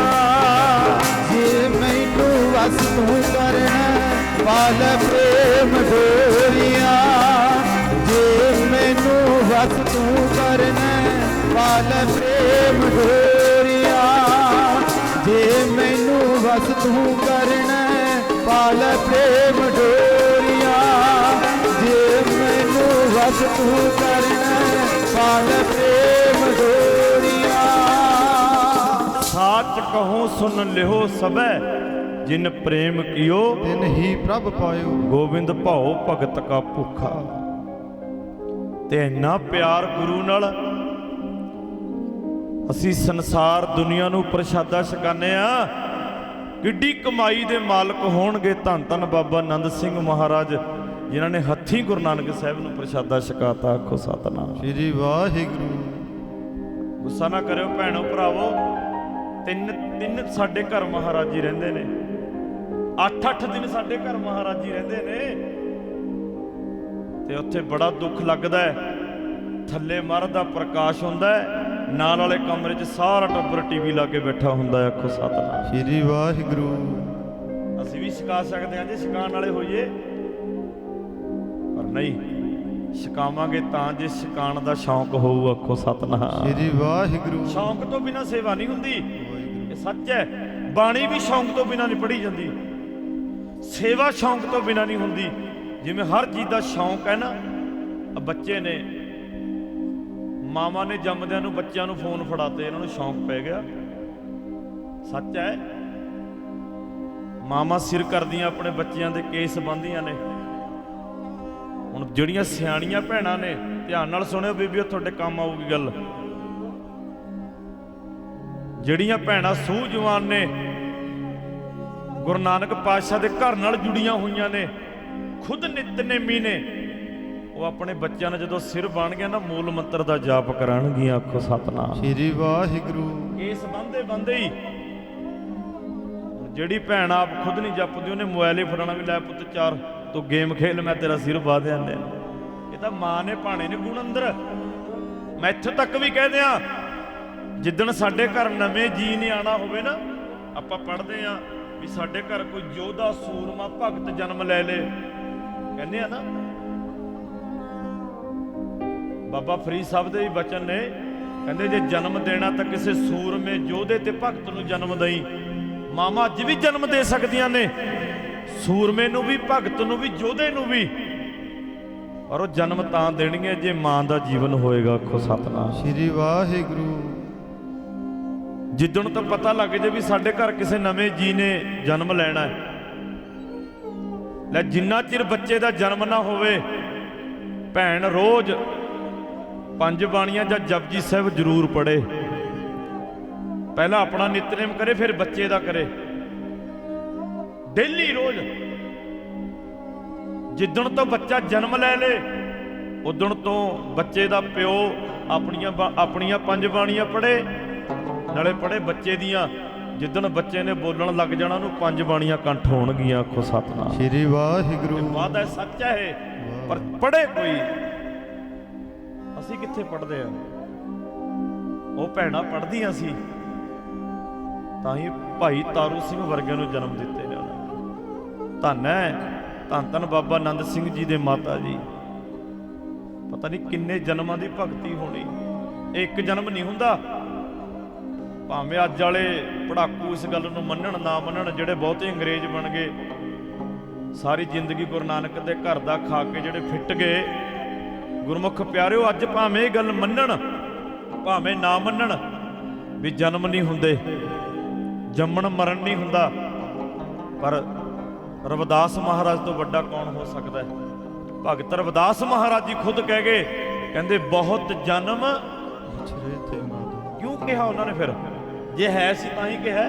ਜੇ ਮੈਨੂੰ ਵਸ ਤੂੰ ਕਰਨਾ ਪਾਲ ਪ੍ਰੇਮ ਡੋਰੀਆਂ, ਜੇ ਮੈਨੂੰ ਵਸ ਤੂੰ ਕਰਨਾ ਪਾਲ ਪ੍ਰੇਮ ਡੋਰੀਆਂ, ਜੇ ਮੈਨੂੰ ਵਸ ਤੂੰ ਕਰਨਾ ਪਾਲ ਪ੍ਰੇਮ ਡੋਰੀਆਂ, ਜੇ ਮੈਨੂੰ ਵਸ ਤੂੰ ਕਰਨਾ ਪਾਲ ਪ੍ਰੇਮ ਡੋਰੀਆਂ। ਸਾਧ ਸਾਚ ਕਹੂੰ ਸੁਨ ਲਿਓ ਸਭੈ, ਜਿਨ ਪ੍ਰੇਮ ਕੀਓ ਤਿਨ ਹੀ ਪ੍ਰਭ ਪਾਇਓ। ਗੋਬਿੰਦ ਭਾਉ ਭਗਤ ਕਾ ਭੁੱਖਾ। ਤੇ ਇੰਨਾ ਪਿਆਰ ਗੁਰੂ ਨਾਲ ਅਸੀਂ ਸੰਸਾਰ ਦੁਨੀਆ ਨੂੰ ਪ੍ਰਸ਼ਾਦਾ ਛਕਾਨੇ ਆ। ਕਿੱਡੀ ਕਮਾਈ ਦੇ ਮਾਲਕ ਹੋਣਗੇ ਧੰਨ ਧੰਨ ਬਾਬਾ ਆਨੰਦ ਸਿੰਘ ਮਹਾਰਾਜ, ਜਿਨ੍ਹਾਂ ਨੇ ਹੱਥੀਂ ਗੁਰੂ ਨਾਨਕ ਸਾਹਿਬ ਨੂੰ ਪ੍ਰਸ਼ਾਦਾ ਛਕਾਤਾ। ਆਖੋ ਸਤਨਾਮ ਸ੍ਰੀ ਵਾਹਿਗੁਰੂ। ਗੁੱਸਾ ਨਾ ਕਰਿਓ ਭੈਣੋ ਭਰਾਵੋ, ਤਿੰਨ ਸਾਡੇ ਘਰ ਮਹਾਰਾਜ ਜੀ ਰਹਿੰਦੇ ਨੇ। 8-8 ਦਿਨ ਸਾਡੇ ਘਰ ਮਹਾਰਾਜ ਜੀ ਰਹਿੰਦੇ ਨੇ। ਤੇ ਉੱਥੇ ਬੜਾ ਦੁੱਖ ਲੱਗਦਾ ਹੈ। ਥੱਲੇ ਮਹਾਰਾਜ ਦਾ ਪ੍ਰਕਾਸ਼ ਹੁੰਦਾ ਹੈ, ਨਾਲ ਵਾਲੇ ਕਮਰੇ 'ਚ ਸਾਰਾ ਟੱਬਰ ਟੀਵੀ ਲਾ ਕੇ ਬੈਠਾ ਹੁੰਦਾ ਹੈ। ਆਖੋ ਸਤਨਾਮ ਸ੍ਰੀ ਵਾਹਿਗੁਰੂ। ਅਸੀਂ ਵੀ ਛਕਾ ਸਕਦੇ ਹਾਂ ਜੇ ਛਕਾਉਣ ਵਾਲੇ ਹੋਈਏ, ਪਰ ਨਹੀਂ, ਛਕਾਵਾਂਗੇ ਤਾਂ ਜੇ ਛਕਾਉਣ ਦਾ ਸ਼ੌਂਕ ਹੋਊ। ਆਖੋ ਸਤਨਾਮ ਸ੍ਰੀ ਵਾਹਿਗੁਰੂ। ਸ਼ੌਂਕ ਤੋਂ ਬਿਨਾਂ ਸੇਵਾ ਨਹੀਂ ਹੁੰਦੀ, ਇਹ ਸੱਚ ਹੈ। ਬਾਣੀ ਵੀ ਸ਼ੌਂਕ ਤੋਂ ਬਿਨਾਂ ਨਹੀਂ ਪੜ੍ਹੀ ਜਾਂਦੀ, ਸੇਵਾ ਸ਼ੌਂਕ ਤੋਂ ਬਿਨਾਂ ਨਹੀਂ ਹੁੰਦੀ। ਜਿਵੇਂ ਹਰ ਚੀਜ਼ ਦਾ ਸ਼ੌਂਕ ਹੈ ਨਾ, ਬੱਚੇ ਨੇ, ਮਾਵਾਂ ਨੇ ਜੰਮਦਿਆਂ ਨੂੰ ਬੱਚਿਆਂ ਨੂੰ ਫੋਨ ਫੜਾਤੇ, ਇਹਨਾਂ ਨੂੰ ਸ਼ੌਂਕ ਪੈ ਗਿਆ। ਸੱਚ ਹੈ। ਮਾਵਾਂ ਸਿਰ ਕਰਦੀਆਂ ਆਪਣੇ ਬੱਚਿਆਂ ਦੇ ਕੇਸ ਬੰਨ੍ਹਦੀਆਂ ਨੇ। ਹੁਣ ਜਿਹੜੀਆਂ ਸਿਆਣੀਆਂ ਭੈਣਾਂ ਨੇ, ਧਿਆਨ ਨਾਲ ਸੁਣਿਓ ਬੀਬੀਓ, ਤੁਹਾਡੇ ਕੰਮ ਆਊਗੀ ਗੱਲ। ਜਿਹੜੀਆਂ ਭੈਣਾਂ ਸੂਝਵਾਨ ਨੇ, ਗੁਰੂ ਨਾਨਕ ਪਾਤਸ਼ਾਹ ਦੇ ਘਰ ਨਾਲ ਜੁੜੀਆਂ ਹੋਈਆਂ ਨੇ, ਖੁਦ ਨਿਤਨੇਮੀ ਨੇ, ਉਹ ਆਪਣੇ ਬੱਚਿਆਂ ਨੂੰ ਜਦੋਂ ਸਿਰ ਬਣ ਗਿਆ ਨਾ, ਮੂਲ ਮੰਤਰ ਦਾ ਜਾਪ ਕਰਾਉਣਗੀਆਂ। ਆਖੋ ਸਤਨਾਮ ਸ੍ਰੀ ਵਾਹਿਗੁਰੂ। ਇਸ ਬੰਦੇ ਹੀ ਜਿਹੜੀ ਭੈਣ ਆਪ ਖੁਦ ਨਹੀਂ ਜਪਦੀ, ਉਹਨੇ ਮੋਬਾਈਲ ਹੀ ਫੜਾਉਣਾ ਵੀ ਲੈ ਪੁੱਤ ਚਾਰ ਤੂੰ ਗੇਮ ਖੇਲ, ਮੈਂ ਤੇਰਾ ਸਿਰ ਬਾਹ ਦਿਆਂਦੇ। ਇਹ ਤਾਂ ਮਾਂ ਨੇ ਭਾਣੇ ਨੇ ਗੁਣ ਅੰਦਰ। ਮੈਂ ਇੱਥੇ ਤੱਕ ਵੀ ਕਹਿ ਦਿਆਂ, ਜਿੱਦਣ ਸਾਡੇ ਘਰ ਨਵੇਂ ਜੀ ਨੇ ਆਣਾ ਹੋਵੇ ਨਾ, ਆਪਾਂ ਪੜ੍ਹਦੇ ਆ ਵੀ ਸਾਡੇ ਘਰ ਕੋਈ ਯੋਧਾ ਸੂਰਮਾ ਭਗਤ ਜਨਮ ਲੈ ਲੇ, ਕਹਿੰਦੇ ਆ ਨਾ। ਬਾਬਾ ਫਰੀਦ ਸਾਹਿਬ ਦੇ ਵੀ ਬਚਨ ਨੇ, ਕਹਿੰਦੇ ਜੇ ਜਨਮ ਦੇਣਾ ਤਾਂ ਕਿਸੇ ਸੂਰਮੇ ਯੋਧੇ ਤੇ ਭਗਤ ਨੂੰ ਜਨਮ ਦੇਈ। ਮਾਵਾਂ ਅੱਜ ਵੀ ਜਨਮ ਦੇ ਸਕਦੀਆਂ ਨੇ, ਸੂਰਮੇ ਨੂੰ ਵੀ, ਭਗਤ ਨੂੰ ਵੀ, ਯੋਧੇ ਨੂੰ ਵੀ, ਪਰ ਉਹ ਜਨਮ ਤਾਂ ਦੇਣਗੇ ਜੇ ਮਾਂ ਦਾ ਜੀਵਨ ਹੋਏਗਾ। ਆਖੋ ਸਤਨਾਮ ਸ੍ਰੀ ਵਾਹਿਗੁਰੂ। ਜਿੱਦਣ ਤੋਂ ਪਤਾ ਲੱਗ ਜੇ ਵੀ ਸਾਡੇ ਘਰ ਕਿਸੇ ਨਵੇਂ ਜੀ ਨੇ ਜਨਮ ਲੈਣਾ ਹੈ, ਲੈ ਜਿੰਨਾ ਚਿਰ ਬੱਚੇ ਦਾ ਜਨਮ ਨਾ ਹੋਵੇ, ਭੈਣ ਰੋਜ਼ 5 ਬਾਣੀਆਂ ਜਾਂ ਜਪਜੀ ਸਾਹਿਬ ਜ਼ਰੂਰ ਪੜ੍ਹੇ। ਪਹਿਲਾਂ ਆਪਣਾ ਨਿਤਨੇਮ ਕਰੇ, ਫਿਰ ਬੱਚੇ ਦਾ ਕਰੇ, ਡੇਲੀ ਰੋਜ਼। ਜਿੱਦਣ ਤੋਂ ਬੱਚਾ ਜਨਮ ਲੈ ਲੇ, ਉਦਣ ਤੋਂ ਬੱਚੇ ਦਾ ਪਿਓ ਆਪਣੀਆਂ 5 ਬਾਣੀਆਂ ਪੜ੍ਹੇ, ਨਾਲੇ ਪੜ੍ਹੇ ਬੱਚੇ ਦੀਆਂ। ਜਿੱਦਣ ਬੱਚੇ ਨੇ ਬੋਲਣ ਲੱਗ ਜਾਣਾ, ਉਹਨੂੰ 5 ਬਾਣੀਆਂ ਕੰਠ ਹੋਣਗੀਆਂ। ਆਖੋ ਸਤਨਾਮ ਸ੍ਰੀ ਵਾਹਿਗੁਰੂ। ਵਾਦਾ ਸੱਚ ਹੈ ਇਹ, ਪਰ ਪੜ੍ਹੇ ਕੋਈ। ਅਸੀਂ ਕਿੱਥੇ ਪੜ੍ਹਦੇ ਆ? ਉਹ ਭੈਣਾਂ ਪੜ੍ਹਦੀਆਂ ਸੀ, ਤਾਂ ਹੀ ਭਾਈ ਤਾਰੂ ਸਿੰਘ ਵਰਗਿਆਂ ਨੂੰ ਜਨਮ ਦਿੱਤੇ ਨੇ ਉਹਨਾਂ। ਧੰਨ ਹੈ, ਧੰਨ ਧੰਨ ਬਾਬਾ ਆਨੰਦ ਸਿੰਘ ਜੀ ਦੇ ਮਾਤਾ ਜੀ। ਪਤਾ ਨਹੀਂ ਕਿੰਨੇ ਜਨਮਾਂ ਦੀ ਭਗਤੀ ਹੋਣੀ। ਇੱਕ ਜਨਮ ਨਹੀਂ ਹੁੰਦਾ। ਭਾਵੇਂ ਅੱਜ ਵਾਲੇ ਪੜਾਕੂ ਇਸ ਗੱਲ ਨੂੰ ਮੰਨਣ ਨਾ ਮੰਨਣ, ਜਿਹੜੇ ਬਹੁਤੇ ਅੰਗਰੇਜ਼ ਬਣ ਗਏ, ਸਾਰੀ ਜ਼ਿੰਦਗੀ ਗੁਰੂ ਨਾਨਕ ਦੇ ਘਰ ਦਾ ਖਾ ਕੇ ਜਿਹੜੇ ਫਿੱਟ ਗਏ, ਗੁਰਮੁਖ ਪਿਆਰਿਓ, ਅੱਜ ਭਾਵੇਂ ਇਹ ਗੱਲ ਮੰਨਣ ਭਾਵੇਂ ਨਾ ਮੰਨਣ ਵੀ ਜਨਮ ਨਹੀਂ ਹੁੰਦੇ, ਜੰਮਣ ਮਰਨ ਨਹੀਂ ਹੁੰਦਾ, ਪਰ ਰਵਿਦਾਸ ਮਹਾਰਾਜ ਤੋਂ ਵੱਡਾ ਕੌਣ ਹੋ ਸਕਦਾ ਹੈ? ਭਗਤ ਰਵਿਦਾਸ ਮਹਾਰਾਜ ਜੀ ਖੁਦ ਕਹਿ ਗਏ, ਕਹਿੰਦੇ ਬਹੁਤ ਜਨਮ ਕਿਉਂ ਕਿਹਾ ਉਹਨਾਂ ਨੇ? ਫਿਰ ਜੇ ਹੈ ਸੀ ਤਾਂ ਹੀ ਕਿਹਾ।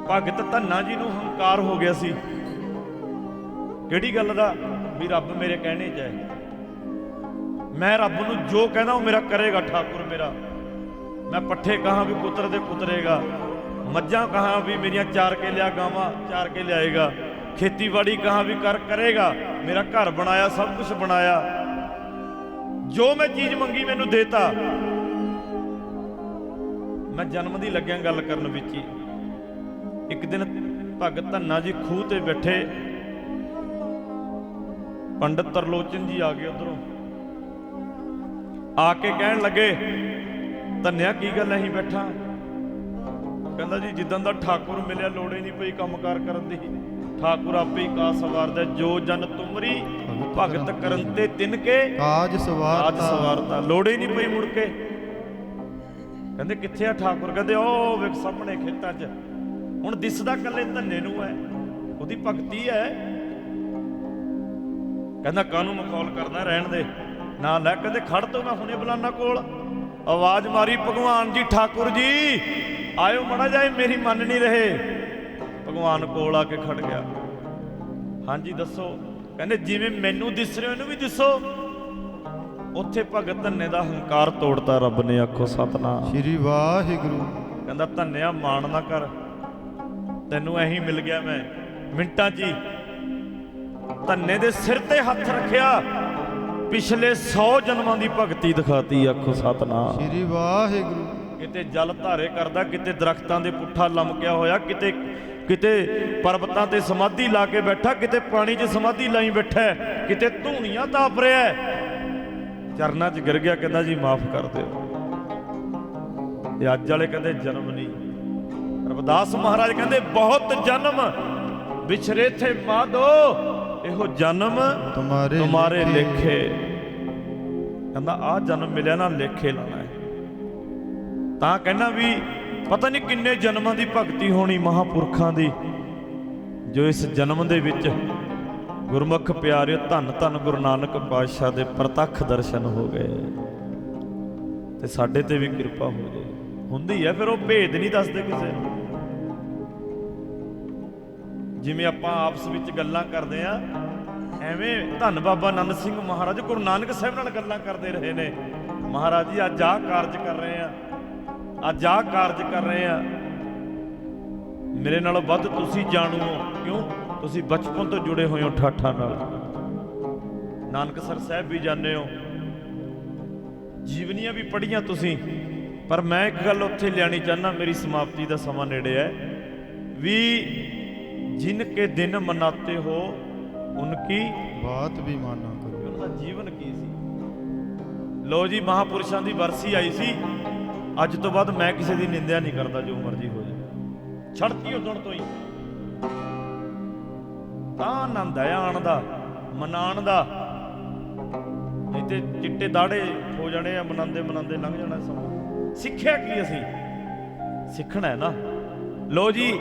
ਭਗਤ ਧੰਨਾ ਜੀ ਨੂੰ ਹੰਕਾਰ ਹੋ ਗਿਆ ਸੀ। ਕਿਹੜੀ ਗੱਲ ਦਾ? ਵੀ ਰੱਬ ਮੇਰੇ ਕਹਿਣੇ 'ਚ ਹੈ, ਮੈਂ ਰੱਬ ਨੂੰ ਜੋ ਕਹਿੰਦਾ ਉਹ ਮੇਰਾ ਕਰੇਗਾ। ਠਾਕੁਰ ਮੇਰਾ, ਮੈਂ ਪੱਠੇ ਕਹਾਂ ਵੀ ਪੁੱਤਰ ਦੇ ਪੁੱਤਰੇਗਾ, ਮੱਝਾਂ ਕਹਾਂ ਵੀ ਮੇਰੀਆਂ ਚਾਰ ਕੇ ਲਿਆ, ਗਾਵਾਂ ਚਾਰ ਕੇ ਲਿਆਏਗਾ, ਖੇਤੀਬਾੜੀ ਕਹਾਂ ਵੀ ਕਰੇਗਾ, ਮੇਰਾ ਘਰ ਬਣਾਇਆ, ਸਭ ਕੁਝ ਬਣਾਇਆ, ਜੋ ਮੈਂ ਚੀਜ਼ ਮੰਗੀ ਮੈਨੂੰ ਦੇਤਾ। ਮੈਂ ਜਨਮ ਦੀ ਲੱਗਿਆ ਗੱਲ ਕਰਨ ਵਿੱਚ ਹੀ। ਇੱਕ ਦਿਨ ਭਗਤ ਧੰਨਾ ਜੀ ਖੂਹ ਤੇ ਬੈਠੇ, ਪੰਡਤ ਤਰਲੋਚਨ ਜੀ ਆ ਗਏ ਉਧਰੋਂ, ਆ ਕੇ ਕਹਿਣ ਲੱਗੇ, ਧੰਨਿਆ ਕੀ ਗੱਲ ਐਂ ਬੈਠਾ? ਕਹਿੰਦਾ ਜੀ ਜਿੱਦਾਂ ਦਾ ਠਾਕੁਰ ਮਿਲਿਆ ਲੋੜ ਹੀ ਨਹੀਂ ਪਈ ਕੰਮਕਾਰ ਕਰਨ ਦੀ, ਠਾਕੁਰ ਆਪੇ ਹੀ ਕਾਜ ਸਵਾਰਦਾ, ਜੋ ਜਨ ਤੁਮਰੀ ਭਗਤ ਕਰਨ ਤੇ ਤਿਨ ਕੇ ਕਾਜ ਸਵਾਰਤਾ, ਲੋੜ ਹੀ ਨਹੀਂ ਪਈ ਮੁੜ ਕੇ। ਕਹਿੰਦੇ ਕਿੱਥੇ ਆ ਠਾਕੁਰ? ਕਹਿੰਦੇ ਉਹ ਵੇਖ ਸਾਹਮਣੇ ਖੇਤਾਂ 'ਚ। ਹੁਣ ਦਿਸਦਾ ਕੱਲੇ ਧੰਨੇ ਨੂੰ ਹੈ, ਉਹਦੀ ਭਗਤੀ ਹੈ। ਕਹਿੰਦਾ ਕਾਹਨੂੰ ਮਖੌਲ ਕਰਦਾ, ਰਹਿਣ ਦੇ ਨਾ ਲੈ। ਕਹਿੰਦੇ ਖੜ ਤੋਂ ਮੈਂ ਹੁਣੇ ਬੁਲਾਨਾ ਕੋਲ। ਆਵਾਜ਼ ਮਾਰੀ, ਭਗਵਾਨ ਜੀ ਠਾਕੁਰ ਜੀ ਆਇਓ ਮੜਾ ਜਾਏ, ਮੇਰੀ ਮੰਨ ਨਹੀਂ ਰਹੇ। ਭਗਵਾਨ ਕੋਲ ਆ ਕੇ ਖੜ ਗਿਆ। ਹਾਂਜੀ ਦੱਸੋ? ਕਹਿੰਦੇ ਜਿਵੇਂ ਮੈਨੂੰ ਦਿਸ ਰਹੇ ਇਹਨੂੰ ਵੀ ਦਿਸੋ। ਉੱਥੇ ਭਗਤ ਧੰਨੇ ਦਾ ਹੰਕਾਰ ਤੋੜਤਾ ਰੱਬ ਨੇ। ਆਖੋ ਸਤਨਾਮ ਸ਼੍ਰੀ ਵਾਹਿਗੁਰੂ। ਕਹਿੰਦਾ ਧੰਨਿਆ ਮਾਣ ਨਾ ਕਰ, ਤੈਨੂੰ ਐਹੀ ਮਿਲ ਗਿਆ ਮੈਂ ਮਿੰਟਾਂ 'ਚ ਹੀ। ਧੰਨੇ ਦੇ ਸਿਰ ਤੇ ਹੱਥ ਰੱਖਿਆ, ਪਿਛਲੇ 100 ਜਨਮਾਂ ਦੀ ਭਗਤੀ ਦਿਖਾਤੀ। ਆਖੋ ਸਤਨਾਮ ਸ਼੍ਰੀ ਵਾਹਿਗੁਰੂ। ਕਿਤੇ ਜਲ ਧਾਰੇ ਕਰਦਾ, ਕਿਤੇ ਦਰਖਤਾਂ ਦੇ ਪੁੱਠਾ ਲਮਕਿਆ ਹੋਇਆ, ਕਿਤੇ ਪਰਬਤਾਂ ਤੇ ਸਮਾਧੀ ਲਾ ਕੇ ਬੈਠਾ, ਕਿਤੇ ਪਾਣੀ 'ਚ ਸਮਾਧੀ ਲਾਈ ਬੈਠਾ, ਕਿਤੇ ਧੂਣੀਆਂ ਤਾਪ ਰਿਹਾ, ਚਰਨਾਂ 'ਚ ਗਿਰ ਗਿਆ। ਕਹਿੰਦਾ ਜੀ ਮਾਫ ਕਰ ਦਿਓ। ਇਹ ਅੱਜ ਵਾਲੇ ਕਹਿੰਦੇ ਜਨਮ ਨਹੀਂ। ਰਵਿਦਾਸ ਮਹਾਰਾਜ ਕਹਿੰਦੇ ਬਹੁਤ ਜਨਮ ਵਿਛਰੇ ਥੇ ਮਾਧੋ, ਇਹੋ ਜਨਮ ਤੁਮਾਰੇ ਲੇਖੇ। ਕਹਿੰਦਾ ਆਹ ਜਨਮ ਮਿਲਿਆ ਨਾ, ਲੇਖੇ ਲਾਣਾ ਹੈ। ਤਾਂ ਕਹਿੰਦਾ ਵੀ ਪਤਾ ਨਹੀਂ ਕਿੰਨੇ ਜਨਮਾਂ ਦੀ ਭਗਤੀ ਹੋਣੀ ਮਹਾਂਪੁਰਖਾਂ ਦੀ, ਜੋ ਇਸ ਜਨਮ ਦੇ ਵਿੱਚ ਗੁਰਮੁਖ ਪਿਆਰਿਓ ਧੰਨ ਧੰਨ ਗੁਰੂ ਨਾਨਕ ਪਾਤਸ਼ਾਹ ਦੇ ਪ੍ਰਤੱਖ ਦਰਸ਼ਨ ਹੋ ਗਏ। ਤੇ ਸਾਡੇ ਤੇ ਵੀ ਕਿਰਪਾ ਹੋ ਜਾਏ। ਹੁੰਦੀ ਹੈ ਫਿਰ, ਉਹ ਭੇਦ ਨਹੀਂ ਦੱਸਦੇ ਕਿਸੇ ਨੂੰ। ਜਿਵੇਂ ਆਪਾਂ ਆਪਸ ਵਿੱਚ ਗੱਲਾਂ ਕਰਦੇ ਆ, ਐਵੇਂ ਧੰਨ ਬਾਬਾ ਆਨੰਦ ਸਿੰਘ ਮਹਾਰਾਜ ਗੁਰੂ ਨਾਨਕ ਸਾਹਿਬ ਨਾਲ ਗੱਲਾਂ ਕਰਦੇ ਰਹੇ ਨੇ। ਮਹਾਰਾਜ ਜੀ ਅੱਜ ਆਹ ਕਾਰਜ ਕਰ ਰਹੇ ਆ, ਅੱਜ ਆਹ ਕਾਰਜ ਕਰ ਰਹੇ ਆ, ਮੇਰੇ ਨਾਲੋਂ ਵੱਧ ਤੁਸੀਂ ਜਾਣੂ ਹੋ। ਕਿਉਂ? ਤੁਸੀਂ ਬਚਪਨ ਤੋਂ ਜੁੜੇ ਹੋਏ ਹੋ ਠਾਠਾਂ ਨਾਲ, ਨਾਨਕਸਰ ਸਾਹਿਬ ਵੀ ਜਾਂਦੇ ਹੋ, ਜੀਵਨੀਆਂ ਵੀ ਪੜ੍ਹੀਆਂ ਤੁਸੀਂ। ਪਰ ਮੈਂ ਇੱਕ ਗੱਲ ਉੱਥੇ ਲਿਆਣੀ ਚਾਹੁੰਦਾ, ਮੇਰੀ ਸਮਾਪਤੀ ਦਾ ਸਮਾਂ ਨੇੜੇ ਹੈ ਵੀ ਜਿਨ ਕੇ ਦਿਨ ਮਨਾਤੇ ਹੋ ਉਨਕੀ ਬਾਤ ਵੀ ਮਾਨਾ ਕਰੋ। ਉਹਨਾਂ ਦਾ ਜੀਵਨ ਕੀ ਸੀ। ਲੋ ਜੀ ਮਹਾਪੁਰਸ਼ਾਂ ਦੀ ਵਰਸੀ ਆਈ ਸੀ। ਅੱਜ ਤੋਂ ਬਾਅਦ ਮੈਂ ਕਿਸੇ ਦੀ ਨਿੰਦਿਆ ਨਹੀਂ ਕਰਦਾ, ਜੋ ਮਰਜ਼ੀ ਹੋ ਜਾਏ। ਛੜਤੀ ਉਦੋਂ ਤੋਂ ਹੀ ਤਾਂ ਆਨੰਦ ਹੈ ਆਉਣ ਦਾ, ਮਨਾਉਣ ਦਾ। ਨਹੀਂ ਤੇ ਚਿੱਟੇ ਦਾੜੇ ਹੋ ਜਾਣੇ ਆ, ਮਨਾਉਂਦੇ ਮਨਾਉਂਦੇ ਲੰਘ ਜਾਣਾ ਸਮਾਂ। ਸਿੱਖਿਆ ਕੀ ਅਸੀਂ? ਸਿੱਖਣਾ ਹੈ ਨਾ। ਲੋ ਜੀ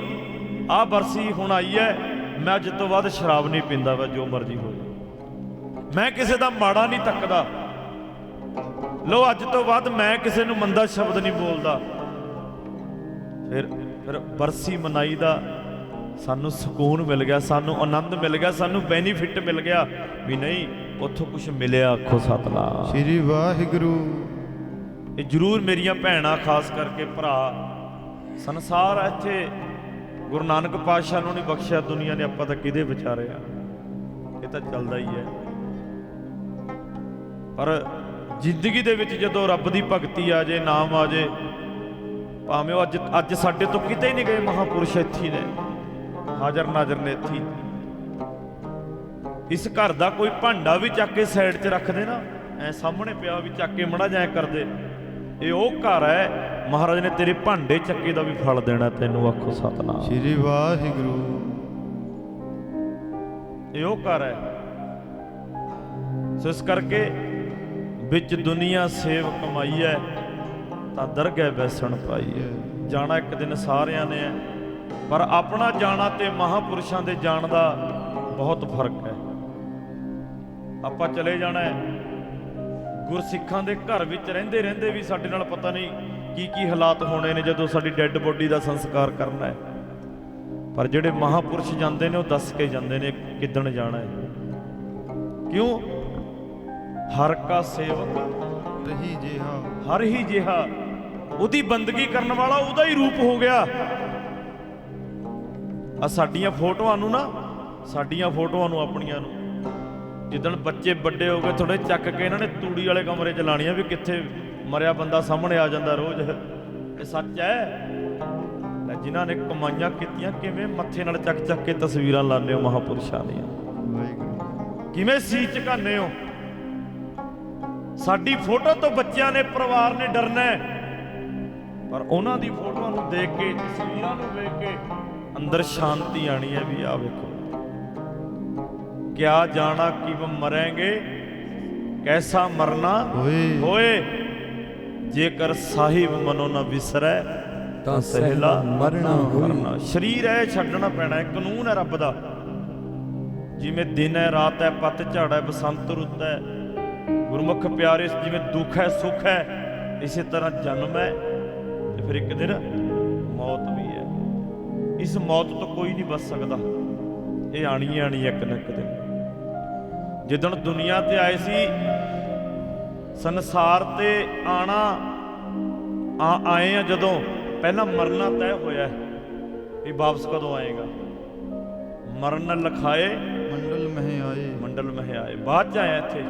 ਆਹ ਬਰਸੀ ਹੁਣ ਆਈ ਹੈ, ਮੈਂ ਅੱਜ ਤੋਂ ਬਾਅਦ ਸ਼ਰਾਬ ਨਹੀਂ ਪੀਂਦਾ ਵਾ, ਜੋ ਮਰਜ਼ੀ ਹੋ ਜਾਏ। ਮੈਂ ਕਿਸੇ ਦਾ ਮਾੜਾ ਨਹੀਂ ਤੱਕਦਾ। ਲੋ ਅੱਜ ਤੋਂ ਬਾਅਦ ਮੈਂ ਕਿਸੇ ਨੂੰ ਮੰਦਾ ਸ਼ਬਦ ਨਹੀਂ ਬੋਲਦਾ। ਫਿਰ ਬਰਸੀ ਮਨਾਈ ਦਾ ਸਾਨੂੰ ਸਕੂਨ ਮਿਲ ਗਿਆ, ਸਾਨੂੰ ਆਨੰਦ ਮਿਲ ਗਿਆ, ਸਾਨੂੰ ਬੈਨੀਫਿਟ ਮਿਲ ਗਿਆ ਵੀ ਨਹੀਂ ਉੱਥੋਂ ਕੁਝ ਮਿਲਿਆ। ਆਖੋ ਸਤਨਾਮ ਸ਼੍ਰੀ ਵਾਹਿਗੁਰੂ। ਇਹ ਜ਼ਰੂਰ ਮੇਰੀਆਂ ਭੈਣਾਂ, ਖਾਸ ਕਰਕੇ ਭਰਾ, ਸੰਸਾਰ ਇੱਥੇ ਗੁਰੂ ਨਾਨਕ ਪਾਤਸ਼ਾਹ ਨੂੰ ਨਹੀਂ ਬਖਸ਼ਿਆ ਦੁਨੀਆ ਨੇ, ਆਪਾਂ ਤਾਂ ਕਿਹਦੇ ਵਿਚਾਰੇ ਆ। ਇਹ ਤਾਂ ਚੱਲਦਾ ਹੀ ਹੈ। ਪਰ ਜ਼ਿੰਦਗੀ ਦੇ ਵਿੱਚ ਜਦੋਂ ਰੱਬ ਦੀ ਭਗਤੀ ਆ ਜੇ, ਨਾਮ ਆ ਜੇ, ਭਾਵੇਂ ਉਹ ਅੱਜ ਸਾਡੇ ਤੋਂ ਕਿਤੇ ਨਹੀਂ ਗਏ ਮਹਾਂਪੁਰਸ਼, ਇੱਥੇ ਨੇ, ਹਾਜ਼ਰ ਨਾਜ਼ਰ ਨੇ ਇੱਥੇ। ਇਸ ਘਰ ਦਾ ਕੋਈ ਭਾਂਡਾ ਵੀ ਚੱਕ ਕੇ ਸਾਈਡ 'ਚ ਰੱਖਦੇ ਨਾ, ਐ ਸਾਹਮਣੇ ਪਿਆ ਵੀ ਚੱਕ ਕੇ ਮੜਾ ਜਾਏ ਕਰਦੇ, ਇਹ ਉਹ ਘਰ ਹੈ। ਮਹਾਰਾਜ ਨੇ ਤੇਰੇ ਭਾਂਡੇ ਚੱਕੇ ਦਾ ਵੀ ਫਲ ਦੇਣਾ ਤੈਨੂੰ। ਆਖੋ ਸਤਨਾਮ ਸ਼੍ਰੀ ਵਾਹਿਗੁਰੂ। ਇਹ ਉਹ ਘਰ ਹੈ। ਸੋ ਇਸ ਕਰਕੇ ਵਿੱਚ ਦੁਨੀਆ ਸੇਵ ਕਮਾਈ ਹੈ, ਤਾਂ ਦਰਗਹਿ ਬੈਸਣ ਪਾਈ ਹੈ। ਜਾਣਾ ਇੱਕ ਦਿਨ ਸਾਰਿਆਂ ਨੇ ਹੈ, ਪਰ ਆਪਣਾ ਜਾਣਾ ਤੇ ਮਹਾਂਪੁਰਸ਼ਾਂ ਦੇ ਜਾਣ ਦਾ ਬਹੁਤ ਫਰਕ ਹੈ। ਆਪਾਂ ਚਲੇ ਜਾਣਾ ਹੈ, ਗੁਰਸਿੱਖਾਂ ਦੇ ਘਰ ਵਿੱਚ ਰਹਿੰਦੇ ਰਹਿੰਦੇ ਵੀ ਸਾਡੇ ਨਾਲ ਪਤਾ ਨਹੀਂ ਕੀ ਕੀ ਹਾਲਾਤ ਹੋਣੇ ਨੇ ਜਦੋਂ ਸਾਡੀ ਡੈੱਡ ਬੋਡੀ ਦਾ ਸੰਸਕਾਰ ਕਰਨਾ ਹੈ। ਪਰ ਜਿਹੜੇ ਮਹਾਂਪੁਰਸ਼ ਜਾਂਦੇ ਨੇ ਉਹ ਦੱਸ ਕੇ ਜਾਂਦੇ ਨੇ ਕਿੱਦਣ ਜਾਣਾ ਹੈ। ਕਿਉਂ? ਹਰ ਕਾ ਸੇਵਕ ਰਹੀ ਜਿਹਾ, ਹਰ ਹੀ ਜਿਹਾ। ਉਹਦੀ ਬੰਦਗੀ ਕਰਨ ਵਾਲਾ ਉਹਦਾ ਹੀ ਰੂਪ ਹੋ ਗਿਆ। ਆ ਸਾਡੀਆਂ ਫੋਟੋਆਂ ਨੂੰ ਨਾ, ਸਾਡੀਆਂ ਫੋਟੋਆਂ ਨੂੰ, ਆਪਣੀਆਂ ਨੂੰ, ਜਿੱਦਣ ਬੱਚੇ ਵੱਡੇ ਹੋ ਗਏ ਥੋੜੇ, ਚੱਕ ਕੇ ਇਹਨਾਂ ਨੇ ਤੂੜੀ ਵਾਲੇ ਕਮਰੇ 'ਚ ਲਾਣੀਆਂ ਵੀ ਕਿੱਥੇ ਮਰਿਆ ਬੰਦਾ ਸਾਹਮਣੇ ਆ ਜਾਂਦਾ ਰੋਜ਼। ਇਹ ਸੱਚ ਹੈ। ਜਿਨ੍ਹਾਂ ਨੇ ਕਮਾਈਆਂ ਕੀਤੀਆਂ, ਕਿਵੇਂ ਮੱਥੇ ਨਾਲ ਚੱਕ ਚੱਕ ਕੇ ਤਸਵੀਰਾਂ ਲਾਉਂਦੇ ਹੋ ਮਹਾਂਪੁਰਸ਼ਾਂ ਦੀਆਂ, ਕਿਵੇਂ ਸੀਸ ਝੁਕਾਉਂਦੇ ਹੋ। ਸਾਡੀ ਫੋਟੋ ਤੋਂ ਬੱਚਿਆਂ ਨੇ, ਪਰਿਵਾਰ ਨੇ ਡਰਨਾ ਹੈ, ਪਰ ਉਹਨਾਂ ਦੀ ਫੋਟੋਆਂ ਨੂੰ ਦੇਖ ਕੇ, ਤਸਵੀਰਾਂ ਨੂੰ ਵੇਖ ਕੇ ਅੰਦਰ ਸ਼ਾਂਤੀ ਆਣੀ ਹੈ ਵੀ ਆਹ ਵੇਖੋ, ਕਿਆ ਜਾਣਾ ਕਿ ਮਰਾਂਗੇ, ਕੈਸਾ ਮਰਨਾ ਹੋਏ। ਜੇਕਰ ਸਾਹਿਬ ਮਨੋ ਨਾ ਵਿਸਰੈ ਤਾਂ ਸਹਿਲਾ ਮਰਨਾ ਹੋਈ। ਸਰੀਰ ਹੈ ਛੱਡਣਾ ਪੈਣਾ ਹੈ, ਕਾਨੂੰਨ ਹੈ ਰੱਬ ਦਾ। ਜਿਵੇਂ ਦਿਨ ਹੈ, ਰਾਤ ਹੈ, ਪੱਤ ਝੜ ਹੈ, ਬਸੰਤ ਰੁੱਤ ਹੈ। ਗੁਰਮੁਖ ਪਿਆਰੇ, ਜਿਵੇਂ ਦੁੱਖ ਹੈ ਸੁੱਖ ਹੈ, ਇਸੇ ਤਰ੍ਹਾਂ ਜਨਮ ਹੈ ਤੇ ਫਿਰ ਇੱਕ ਦਿਨ ਮੌਤ ਵੀ ਹੈ। ਇਸ ਮੌਤ ਤੋਂ ਕੋਈ ਨਹੀਂ ਬਚ ਸਕਦਾ, ਇਹ ਆਣੀ ਆਣੀ ਇੱਕ ਨਾ ਇੱਕ ਦਿਨ। ਜਿੱਦਣ ਦੁਨੀਆ ਤੇ ਆਏ ਸੀ, ਸੰਸਾਰ ਤੇ ਆਣਾ ਆਏ ਆ ਜਦੋਂ, ਪਹਿਲਾਂ ਮਰਨਾ ਤੈਅ ਹੋਇਆ ਵੀ ਵਾਪਸ ਕਦੋਂ ਆਏਗਾ। ਮਰਨ ਲਿਖਾਏ ਮੰਡਲ ਮਹਿ ਆਏ, ਮੰਡਲ ਮਹਿ ਆਏ, ਬਾਅਦ ਚ ਆਇਆ ਇੱਥੇ।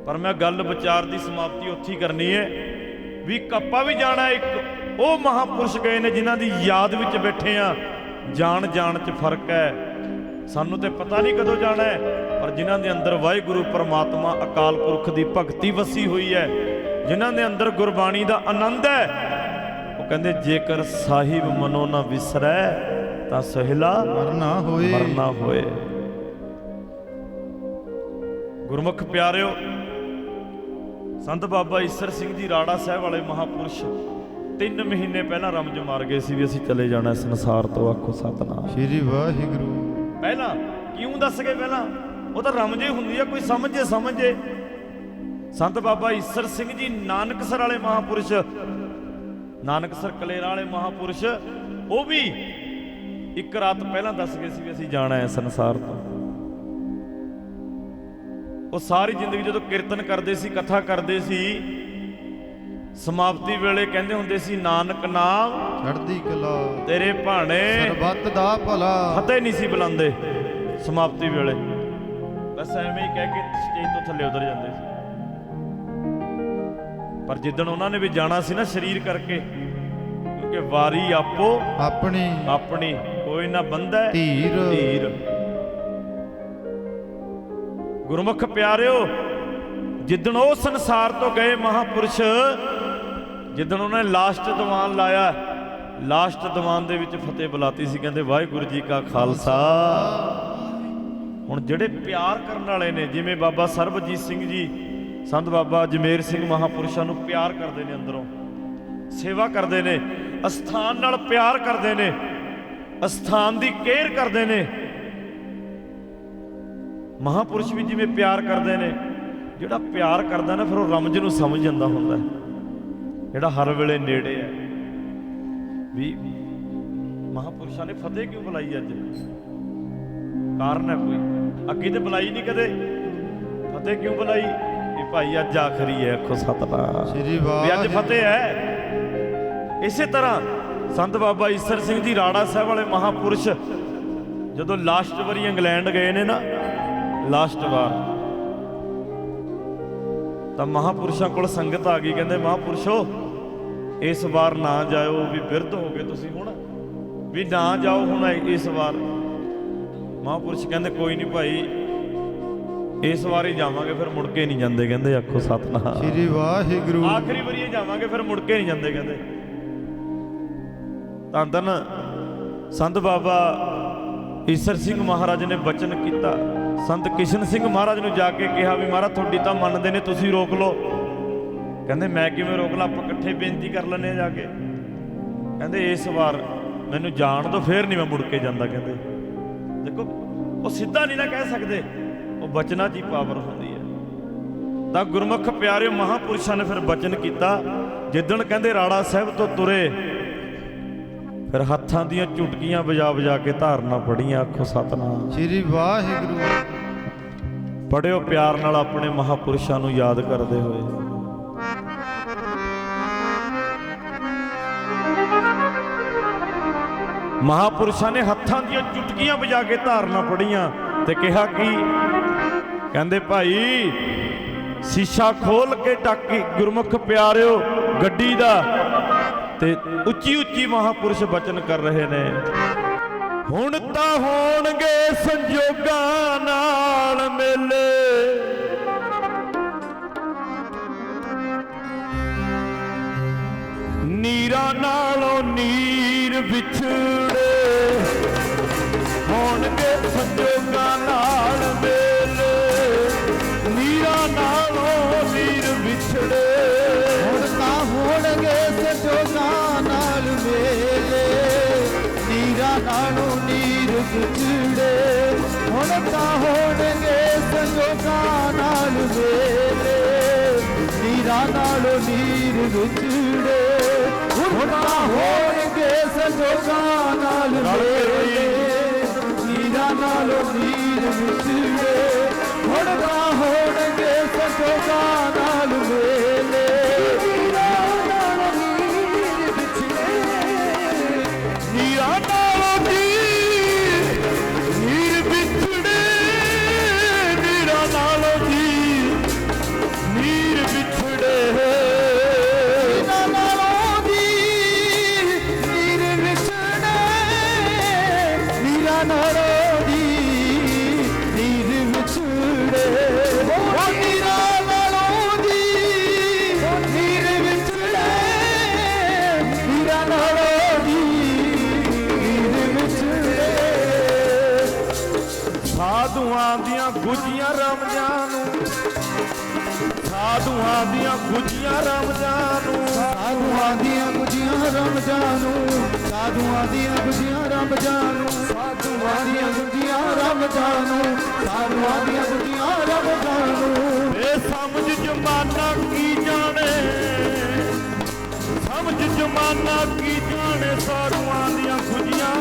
ਪਰ ਮੈਂ ਗੱਲ ਵਿਚਾਰ ਦੀ ਸਮਾਪਤੀ ਉੱਥੇ ਹੀ ਕਰਨੀ ਹੈ ਵੀ ਕੱਪਾ ਵੀ ਜਾਣਾ। ਇੱਕ ਉਹ ਮਹਾਪੁਰਸ਼ ਗਏ ਨੇ ਜਿਨ੍ਹਾਂ ਦੀ ਯਾਦ ਵਿੱਚ ਬੈਠੇ ਆ। ਜਾਣ ਜਾਣ 'ਚ ਫਰਕ ਹੈ, ਸਾਨੂੰ ਤੇ ਪਤਾ ਨਹੀਂ ਕਦੋਂ ਜਾਣਾ ਹੈ, ਪਰ ਜਿਨ੍ਹਾਂ ਦੇ ਅੰਦਰ ਵਾਹਿਗੁਰੂ ਪਰਮਾਤਮਾ ਅਕਾਲ ਪੁਰਖ ਦੀ ਭਗਤੀ ਵਸੀ ਹੋਈ ਹੈ, ਜਿਨ੍ਹਾਂ ਦੇ ਅੰਦਰ ਗੁਰਬਾਣੀ ਦਾ ਆਨੰਦ ਹੈ, ਉਹ ਕਹਿੰਦੇ ਜੇਕਰ ਸਾਹਿਬ ਮਨੋ ਨਾ ਵਿਸਰੈ ਤਾਂ ਸਹਿਲਾ ਮਰਨਾ ਹੋਏ, ਮਰਨਾ ਹੋਏ। ਗੁਰਮੁਖ ਪਿਆਰਿਓ, ਸੰਤ ਬਾਬਾ ਈਸਰ ਸਿੰਘ ਜੀ ਰਾੜਾ ਸਾਹਿਬ ਵਾਲੇ ਮਹਾਪੁਰਸ਼ 3 ਮਹੀਨੇ ਪਹਿਲਾਂ ਰਮਜ ਮਾਰ ਗਏ ਸੀ ਵੀ ਅਸੀਂ ਚਲੇ ਜਾਣਾ ਸੰਸਾਰ ਤੋਂ। ਆਖੋ ਸਤਨਾਮ ਸ੍ਰੀ ਵਾਹਿਗੁਰੂ। ਪਹਿਲਾਂ ਕਿਉਂ ਦੱਸ ਗਏ? ਪਹਿਲਾਂ ਉਹ ਤਾਂ ਰਮਜੇ ਹੁੰਦੀ ਆ, ਕੋਈ ਸਮਝੇ ਸਮਝੇ। ਸੰਤ ਬਾਬਾ ਈਸਰ ਸਿੰਘ ਜੀ ਨਾਨਕਸਰ ਵਾਲੇ ਮਹਾਪੁਰਸ਼, ਨਾਨਕਸਰ ਕਲੇਰਾਂ ਵਾਲੇ ਮਹਾਪੁਰਸ਼, ਉਹ ਵੀ ਇੱਕ ਰਾਤ ਪਹਿਲਾਂ ਦੱਸ ਗਏ ਸੀ ਵੀ ਅਸੀਂ ਜਾਣਾ ਹੈ ਸੰਸਾਰ ਤੋਂ। ਉਹ ਸਾਰੀ ਜ਼ਿੰਦਗੀ ਜਦੋਂ ਕੀਰਤਨ ਕਰਦੇ ਸੀ, ਕਥਾ ਕਰਦੇ ਸੀ, ਸਮਾਪਤੀ ਵੇਲੇ ਕਹਿੰਦੇ ਹੁੰਦੇ ਸੀ ਨਾਨਕ ਨਾਮ ਚੜ੍ਹਦੀ ਕਲਾ ਤੇਰੇ ਭਾਣੇ, ਸਰਬੱਤ ਦਾ ਭਲਾ। ਫਤਿਹ ਨਹੀਂ ਸੀ ਬੁਲਾਉਂਦੇ ਸਮਾਪਤੀ ਵੇਲੇ, ਬਸ ਐਵੇਂ ਹੀ ਕਹਿ ਕੇ ਸਟੇਜ ਤੋਂ ਥੱਲੇ ਉਤਰ ਜਾਂਦੇ ਸੀ। ਪਰ ਜਿੱਦਣ ਉਹਨਾਂ ਨੇ ਵੀ ਜਾਣਾ ਸੀ ਨਾ ਸਰੀਰ ਕਰਕੇ, ਕਿਉਂਕਿ ਵਾਰੀ ਆਪੋ ਆਪਣੀ ਆਪਣੀ, ਕੋਈ ਨਾ ਬੰਧੈ ਧੀਰ। ਧੀਰ। ਗੁਰਮੁਖ ਪਿਆਰਿਓ, ਜਿੱਦਣ ਉਹ ਸੰਸਾਰ ਤੋਂ ਗਏ ਮਹਾਪੁਰਸ਼, ਜਿੱਦਣ ਉਹਨਾਂ ਨੇ ਲਾਸਟ ਦੀਵਾਨ ਲਾਇਆ, ਲਾਸਟ ਦੀਵਾਨ ਦੇ ਵਿੱਚ ਫਤਿਹ ਬੁਲਾਤੀ ਸੀ, ਕਹਿੰਦੇ ਵਾਹਿਗੁਰੂ ਜੀ ਕਾ ਖਾਲਸਾ। ਹੁਣ ਜਿਹੜੇ ਪਿਆਰ ਕਰਨ ਵਾਲੇ ਨੇ, ਜਿਵੇਂ ਬਾਬਾ ਸਰਬਜੀਤ ਸਿੰਘ ਜੀ, ਸੰਤ ਬਾਬਾ ਜਮੇਰ ਸਿੰਘ ਮਹਾਪੁਰਸ਼ਾਂ ਨੂੰ ਪਿਆਰ ਕਰਦੇ ਨੇ, ਅੰਦਰੋਂ ਸੇਵਾ ਕਰਦੇ ਨੇ, ਅਸਥਾਨ ਨਾਲ ਪਿਆਰ ਕਰਦੇ ਨੇ, ਅਸਥਾਨ ਦੀ ਕੇਅਰ ਕਰਦੇ ਨੇ। ਮਹਾਪੁਰਸ਼ ਵੀ ਜਿਵੇਂ ਪਿਆਰ ਕਰਦੇ ਨੇ। ਜਿਹੜਾ ਪਿਆਰ ਕਰਦਾ ਨਾ, ਫਿਰ ਉਹ ਰਮਜ ਨੂੰ ਸਮਝ ਜਾਂਦਾ ਹੁੰਦਾ, ਜਿਹੜਾ ਹਰ ਵੇਲੇ ਨੇੜੇ ਹੈ। ਵੀ ਮਹਾਪੁਰਸ਼ਾਂ ਨੇ ਫਤਿਹ ਕਿਉਂ ਬੁਲਾਈ ਅੱਜ? ਕਾਰਨ ਹੈ ਕੋਈ, ਅੱਗੇ ਤੇ ਬੁਲਾਈ ਨਹੀਂ ਕਦੇ। ਫਤਿਹ ਕਿਉਂ ਬੁਲਾਈ? ਵੀ ਭਾਈ ਅੱਜ ਆਖਰੀ ਹੈ, ਆਖੋ ਸਤਨਾਮ ਸ੍ਰੀ ਵੀ ਅੱਜ ਫਤਿਹ ਹੈ। ਇਸੇ ਤਰ੍ਹਾਂ ਸੰਤ ਬਾਬਾ ਈਸਰ ਸਿੰਘ ਜੀ ਰਾੜਾ ਸਾਹਿਬ ਵਾਲੇ ਮਹਾਪੁਰਸ਼ ਜਦੋਂ ਲਾਸਟ ਵਾਰੀ ਇੰਗਲੈਂਡ ਗਏ ਨੇ ਨਾ, ਲਾਸਟ ਵਾਰ, ਤਾਂ ਮਹਾਪੁਰਸ਼ਾਂ ਕੋਲ ਸੰਗਤ ਆ ਗਈ, ਕਹਿੰਦੇ ਮਹਾਪੁਰਸ਼ੋ ਇਸ ਵਾਰ ਨਾ ਜਾਇਓ, ਵੀ ਬਿਰਧ ਹੋ ਗਏ ਤੁਸੀਂ ਹੁਣ, ਵੀ ਨਾ ਜਾਓ ਹੁਣ ਇਸ ਵਾਰ। ਮਹਾਪੁਰਸ਼ ਕਹਿੰਦੇ ਕੋਈ ਨਹੀਂ ਭਾਈ, ਇਸ ਵਾਰ ਹੀ ਜਾਵਾਂਗੇ, ਫਿਰ ਮੁੜ ਕੇ ਨਹੀਂ ਜਾਂਦੇ। ਕਹਿੰਦੇ ਆਖੋ ਸਤਨਾਮ ਸ੍ਰੀ ਵਾਹਿਗੁਰੂ। ਆਖਰੀ ਵਾਰੀ ਜਾਵਾਂਗੇ, ਫਿਰ ਮੁੜ ਕੇ ਨਹੀਂ ਜਾਂਦੇ। ਕਹਿੰਦੇ ਧੰਨ ਧੰਨ ਸੰਤ ਬਾਬਾ ਈਸਰ ਸਿੰਘ ਮਹਾਰਾਜ ਨੇ ਬਚਨ ਕੀਤਾ। ਸੰਤ ਕਿਸ਼ਨ ਸਿੰਘ ਮਹਾਰਾਜ ਨੂੰ ਜਾ ਕੇ ਕਿਹਾ ਵੀ ਮਹਾਰਾਜ ਤੁਹਾਡੀ ਤਾਂ ਮੰਨਦੇ ਨੇ, ਤੁਸੀਂ ਰੋਕ ਲਓ। ਕਹਿੰਦੇ ਮੈਂ ਕਿਵੇਂ ਰੋਕ ਲਾਂ, ਆਪਾਂ ਇਕੱਠੇ ਬੇਨਤੀ ਕਰ ਲੈਂਦੇ ਆ ਜਾ ਕੇ। ਕਹਿੰਦੇ ਇਸ ਵਾਰ ਮੈਨੂੰ ਜਾਣ ਦਿਓ, ਫੇਰ ਨਹੀਂ ਮੈਂ ਮੁੜ ਕੇ ਜਾਂਦਾ। ਕਹਿੰਦੇ ਦੇਖੋ, ਉਹ ਸਿੱਧਾ ਨਹੀਂ ਨਾ ਕਹਿ ਸਕਦੇ, ਉਹ ਬਚਨਾਂ 'ਚ ਹੀ ਪਾਵਰ ਹੁੰਦੀ ਹੈ। ਤਾਂ ਗੁਰਮੁਖ ਪਿਆਰੇ ਮਹਾਪੁਰਸ਼ਾਂ ਨੇ ਫਿਰ ਬਚਨ ਕੀਤਾ। ਜਿੱਦਣ ਕਹਿੰਦੇ ਰਾੜਾ ਸਾਹਿਬ ਤੋਂ ਤੁਰੇ, ਫਿਰ ਹੱਥਾਂ ਦੀਆਂ ਝੁਟਕੀਆਂ ਵਜਾ ਵਜਾ ਕੇ ਧਾਰਨਾ ਪੜੀਆਂ। ਆਖੋ ਸਤਨਾਮ ਸ੍ਰੀ ਵਾਹਿਗੁਰੂ। ਪੜਿਓ ਪਿਆਰ ਨਾਲ ਆਪਣੇ ਮਹਾਪੁਰਸ਼ਾਂ ਨੂੰ ਯਾਦ ਕਰਦੇ ਹੋਏ। ਮਹਾਪੁਰਸ਼ਾਂ ਨੇ ਹੱਥਾਂ ਦੀਆਂ ਚੁਟਕੀਆਂ ਵਜਾ ਕੇ ਧਾਰਨਾ ਪੜੀਆਂ ਤੇ ਕਿਹਾ ਕੀ? ਕਹਿੰਦੇ ਭਾਈ ਸ਼ੀਸ਼ਾ ਖੋਲ ਕੇ ਟਾਕੀ ਗੁਰਮੁਖ ਪਿਆਰਿਓ ਗੱਡੀ ਦਾ, ਤੇ ਉੱਚੀ ਉੱਚੀ ਮਹਾਪੁਰਸ਼ ਬਚਨ ਕਰ ਰਹੇ ਨੇ। ਹੁਣ ਤਾਂ ਹੋਣਗੇ ਸੰਜੋਗਾਂ ਨਾਲ ਮੇਲੇ, ਨੀਰਾਂ ਨਾਲੋਂ ਨੀਰ ਵਿਛੜੇ, ਹੋਣਗੇ ਸੰਜੋਗਾਂ ਨਾਲ ਮੇਲੇ, ਨੀਰਾਂ ਨਾਲੋਂ ਨੀਰ ਵਿਛੜੇ। ਹੁਣ ਵਿਛੜੇ ਹੁਣ ਤਾਂ ਹੋਣਗੇ ਸੰਜੋਗਾਂ ਨਾਲ ਮੇਰੇ ਨੀਰਾਂ ਨਾਲੋਂ ਨੀਰ ਵਿਛੜੇ ਹੁਣ ਤਾਂ ਹੋਣਗੇ ਸੰਜੋਗਾਂ ਨਾਲ ਮੇਰੇ ਨੀਰਾਂ ਨਾਲੋਂ ਨੀਰ ਵਿਛੜੇ ਹੁਣ ਤਾਂ ਹੋਣਗੇ ਸੰਜੋਗਾਂ ਨਾਲ ਮੇਰੇ ਨੀਰਾਂ ਨਾਲੋਂ ਨੀਰ ਵਿਛੜੇ ਨੀਰਾਂ ਨਾਲੋਂ ਨੀਰ ਵਿਛੜੇ ਨੀਰਾਂ ਨਾਲੋਂ ਨੀਰ ਵਿਛੜੇ ਨੀਰਾਂ ਨਾਲੋਂ ਨੀਰ ਵਿਛੜੇ ਨੀਰਾਂ ਨਾਲੋਂ ਨੀਰ ਵਿਛੜੇ ਉਹ ਨੀਰਾਂ ਨਾਲੋਂ ਨੀਰ ਵਿਛੜੇ ਨੀਰਾਂ ਨਾਲੋਂ ਨੀਰ ਵਿਛੜੇ ਸਾਧੂਆਂ ਦੀਆਂ ਗੁੱਜੀਆਂ ਰਮਜਾਂ ਨੂੰ ਸਾਧੂਆਂ ਦੀਆਂ ਗੁੱਜੀਆਂ ਰਮਜਾਂ ਨੂੰ ਸਾਧੂਆਂ ਦੀਆਂ ਗੁੱਜੀਆਂ ਰਮਜਾਂ ਨੂੰ ਸਾਧੂਆਂ ਦੀਆਂ ਗੁੱਜੀਆਂ ਰਮਜਾਂ ਨੂੰ ਸਾਧੂਆਂ ਦੀਆਂ ਗੁੱਜੀਆਂ ਰਮਜਾਂ ਨੂੰ ਸਾਧੂਆਂ ਦੀਆਂ ਗੁੱਜੀਆਂ ਰਮਜਾਂ ਨੂੰ ਇਹ ਸਮਝ ਜਮਾਨਾ ਕੀ ਜਾਣੇ ਸਮਝ ਜਮਾਨਾ ਕੀ ਜਾਣੇ ਸਾਧੂਆਂ ਦੀਆਂ ਗੁੱਜੀਆਂ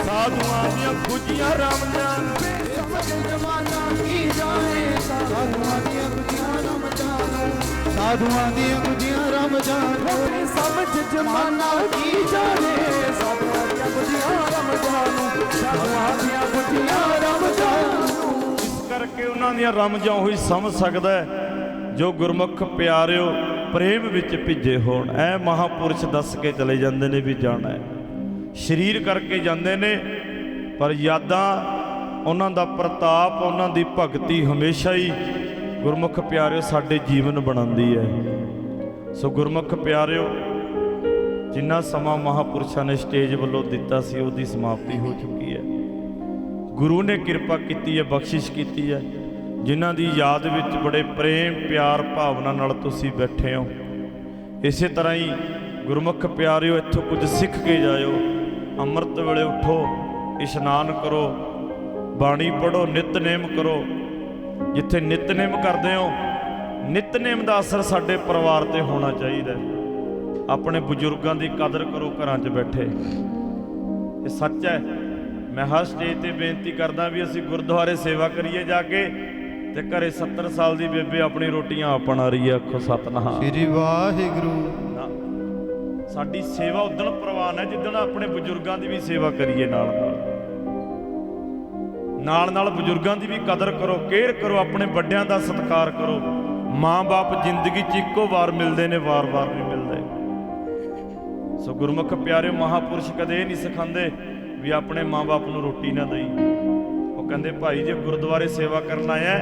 ਸਾਧੂਆਂ ਦੀਆਂ ਗੁੱਜੀਆਂ ਰਮਜਾਂ ਨੂੰ ਸਮਝ ਜਮਾਨਾ ਕੀ ਜਾਣੇ ਸਾਧੂਆਂ ਦੀਆਂ ਗੁੱਜੀਆਂ ਰਮਜਾਂ ਨੂੰ ਸਾਧੂਆਂ ਦੀਆਂ ਗੁੱਜੀਆਂ ਰਮਜਾਂ ਨੂੰ ਸਮਝ ਜਮਾਨਾ ਕੀ ਜਾਣੇ ਸਾਧੂਆਂ ਦੀਆਂ ਗੁੱਜੀਆਂ ਰਮਜਾਂ ਨੂੰ ਸਾਧੂਆਂ ਦੀਆਂ ਗੁੱਜੀਆਂ ਰਮਜਾਂ ਨੂੰ ਇਸ ਕਰਕੇ ਉਹਨਾਂ ਦੀਆਂ ਰਮਜਾਂ ਹੋਈ ਸਮਝ ਸਕਦਾ ਹੈ ਜੋ ਗੁਰਮੁਖ ਪਿਆਰਿਓ ਪ੍ਰੇਮ ਵਿੱਚ ਭਿੱਜੇ ਹੋਣ। ਐ ਮਹਾਪੁਰਸ਼ ਦੱਸ ਕੇ ਚਲੇ ਜਾਂਦੇ ਨੇ ਵੀ ਜਾਣਾ ਹੈ, ਸਰੀਰ ਕਰਕੇ ਜਾਂਦੇ ਨੇ ਪਰ ਯਾਦਾਂ ਉਹਨਾਂ ਦਾ ਪ੍ਰਤਾਪ ਉਹਨਾਂ ਦੀ ਭਗਤੀ ਹਮੇਸ਼ਾ ਹੀ ਗੁਰਮੁਖ ਪਿਆਰਿਓ ਸਾਡੇ ਜੀਵਨ ਬਣਾਉਂਦੀ ਹੈ। ਸੋ ਗੁਰਮੁਖ ਪਿਆਰਿਓ ਜਿੰਨਾ ਸਮਾਂ ਮਹਾਪੁਰਸ਼ਾਂ ਨੇ ਸਟੇਜ ਵੱਲੋਂ ਦਿੱਤਾ ਸੀ ਉਹਦੀ ਸਮਾਪਤੀ ਹੋ ਚੁੱਕੀ ਹੈ। ਗੁਰੂ ਨੇ ਕਿਰਪਾ ਕੀਤੀ ਹੈ, ਬਖਸ਼ਿਸ਼ ਕੀਤੀ ਹੈ, ਜਿਨ੍ਹਾਂ ਦੀ ਯਾਦ ਵਿੱਚ ਬੜੇ ਪ੍ਰੇਮ ਪਿਆਰ ਭਾਵਨਾ ਨਾਲ ਤੁਸੀਂ ਬੈਠੇ ਹੋ। ਇਸੇ ਤਰ੍ਹਾਂ ਹੀ ਗੁਰਮੁਖ ਪਿਆਰਿਓ ਇੱਥੋਂ ਕੁਝ ਸਿੱਖ ਕੇ ਜਾਇਓ। ਅੰਮ੍ਰਿਤ ਵੇਲੇ ਉੱਠੋ, ਇਸ਼ਨਾਨ ਕਰੋ, ਬਾਣੀ ਪੜ੍ਹੋ, ਨਿਤਨੇਮ ਕਰੋ। ਜਿੱਥੇ ਨਿਤਨੇਮ ਕਰਦੇ ਹੋ ਨਿਤਨੇਮ ਦਾ ਅਸਰ ਸਾਡੇ ਪਰਿਵਾਰ ਤੇ ਹੋਣਾ ਚਾਹੀਦਾ। ਆਪਣੇ ਬਜ਼ੁਰਗਾਂ ਦੀ ਕਦਰ ਕਰੋ ਘਰਾਂ 'ਚ ਬੈਠੇ। ਇਹ ਸੱਚ ਹੈ। ਮੈਂ ਹਰ ਸਟੇਜ ਤੇ ਬੇਨਤੀ ਕਰਦਾ ਵੀ ਅਸੀਂ ਗੁਰਦੁਆਰੇ ਸੇਵਾ ਕਰੀਏ ਜਾ ਕੇ ਤੇ ਘਰੇ 70 ਸਾਲ ਦੀ ਬੇਬੇ ਆਪਣੀ ਰੋਟੀਆਂ ਆਪ ਬਣਾ ਰਹੀ ਹੈ। ਆਖੋ ਸਤਨਾਮ ਸ੍ਰੀ ਵਾਹਿਗੁਰੂ। ਸਾਡੀ ਸੇਵਾ ਉਦਣ ਪ੍ਰਵਾਨ ਹੈ ਜਿੱਦਣ ਆਪਣੇ ਬਜ਼ੁਰਗਾਂ ਦੀ ਵੀ ਸੇਵਾ ਕਰੀਏ। ਨਾਲ ਨਾਲ ਬਜ਼ੁਰਗਾਂ ਦੀ ਵੀ ਕਦਰ ਕਰੋ, ਕੇਅਰ ਕਰੋ, ਆਪਣੇ ਵੱਡਿਆਂ ਦਾ ਸਤਿਕਾਰ ਕਰੋ। ਮਾਂ-ਬਾਪ ਜ਼ਿੰਦਗੀ 'ਚ ਇੱਕੋ ਵਾਰ ਮਿਲਦੇ ਨੇ, ਵਾਰ-ਵਾਰ ਨਹੀਂ ਮਿਲਦੇ। ਸੋ ਗੁਰਮੁਖ ਪਿਆਰਿਓ ਮਹਾਪੁਰਸ਼ ਕਦੇ ਇਹ ਨਹੀਂ ਸਿਖਾਉਂਦੇ ਵੀ ਆਪਣੇ ਮਾਂ-ਬਾਪ ਨੂੰ ਰੋਟੀ ਨਾ ਦੇਈ। ਉਹ ਕਹਿੰਦੇ ਭਾਈ ਜੇ ਗੁਰਦੁਆਰੇ ਸੇਵਾ ਕਰਨ ਆਇਆ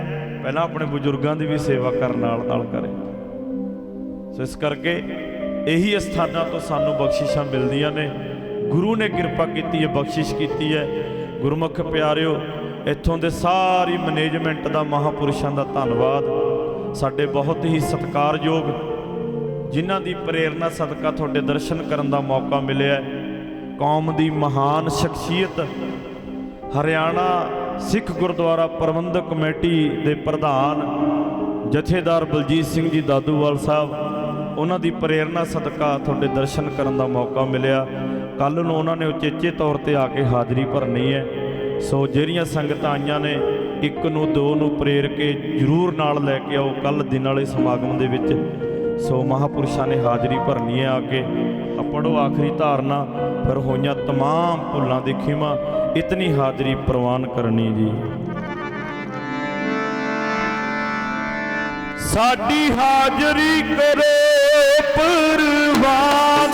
ਪਹਿਲਾਂ ਆਪਣੇ ਬਜ਼ੁਰਗਾਂ ਦੀ ਵੀ ਸੇਵਾ ਕਰਨ ਨਾਲ ਕਰੇ। ਸੋ ਇਸ ਕਰਕੇ ਇਹੀ ਅਸਥਾਨਾਂ ਤੋਂ ਸਾਨੂੰ ਬਖਸ਼ਿਸ਼ਾਂ ਮਿਲਦੀਆਂ ਨੇ। ਗੁਰੂ ਨੇ ਕਿਰਪਾ ਕੀਤੀ ਹੈ, ਬਖਸ਼ਿਸ਼ ਕੀਤੀ ਹੈ। ਗੁਰਮੁਖ ਪਿਆਰਿਓ ਇੱਥੋਂ ਦੇ ਸਾਰੀ ਮੈਨੇਜਮੈਂਟ ਦਾ, ਮਹਾਪੁਰਸ਼ਾਂ ਦਾ ਧੰਨਵਾਦ। ਸਾਡੇ ਬਹੁਤ ਹੀ ਸਤਿਕਾਰਯੋਗ ਜਿਨ੍ਹਾਂ ਦੀ ਪ੍ਰੇਰਨਾ ਸਦਕਾ ਤੁਹਾਡੇ ਦਰਸ਼ਨ ਕਰਨ ਦਾ ਮੌਕਾ ਮਿਲਿਆ। ਕੌਮ ਦੀ ਮਹਾਨ ਸ਼ਖਸੀਅਤ ਹਰਿਆਣਾ ਸਿੱਖ ਗੁਰਦੁਆਰਾ ਪ੍ਰਬੰਧਕ ਕਮੇਟੀ ਦੇ ਪ੍ਰਧਾਨ ਜਥੇਦਾਰ ਬਲਜੀਤ ਸਿੰਘ ਜੀ ਦਾਦੂਵਾਲ ਸਾਹਿਬ, ਉਹਨਾਂ ਦੀ ਪ੍ਰੇਰਨਾ ਸਦਕਾ ਤੁਹਾਡੇ ਦਰਸ਼ਨ ਕਰਨ ਦਾ ਮੌਕਾ ਮਿਲਿਆ। ਕੱਲ੍ਹ ਨੂੰ ਉਹਨਾਂ ਨੇ ਉਚੇਚੇ ਤੌਰ ਤੇ ਆ ਕੇ ਹਾਜ਼ਰੀ ਭਰਨੀ ਹੈ। ਸੋ ਜਿਹੜੀਆਂ ਸੰਗਤਾਂ ਆਈਆਂ ਨੇ 1 ਨੂੰ 2 ਨੂੰ ਪ੍ਰੇਰ ਕੇ ਜ਼ਰੂਰ ਨਾਲ ਲੈ ਕੇ ਆਓ ਕੱਲ੍ਹ ਦਿਨ ਵਾਲੇ ਸਮਾਗਮ ਦੇ ਵਿੱਚ। ਸੋ ਮਹਾਪੁਰਸ਼ਾਂ ਨੇ ਹਾਜ਼ਰੀ ਭਰਨੀ ਹੈ ਆ ਕੇ। ਪੜ੍ਹੋ ਆਖਰੀ ਧਾਰਨਾ, ਫਿਰ ਹੋਈਆਂ ਤਮਾਮ ਭੁੱਲਾਂ ਦੀ ਖਿਮਾ, ਇਤਨੀ ਹਾਜ਼ਰੀ ਪ੍ਰਵਾਨ ਕਰਨੀ ਜੀ। ਸਾਡੀ ਹਾਜ਼ਰੀ ਕਰੋ ਪ੍ਰਵਾਨ,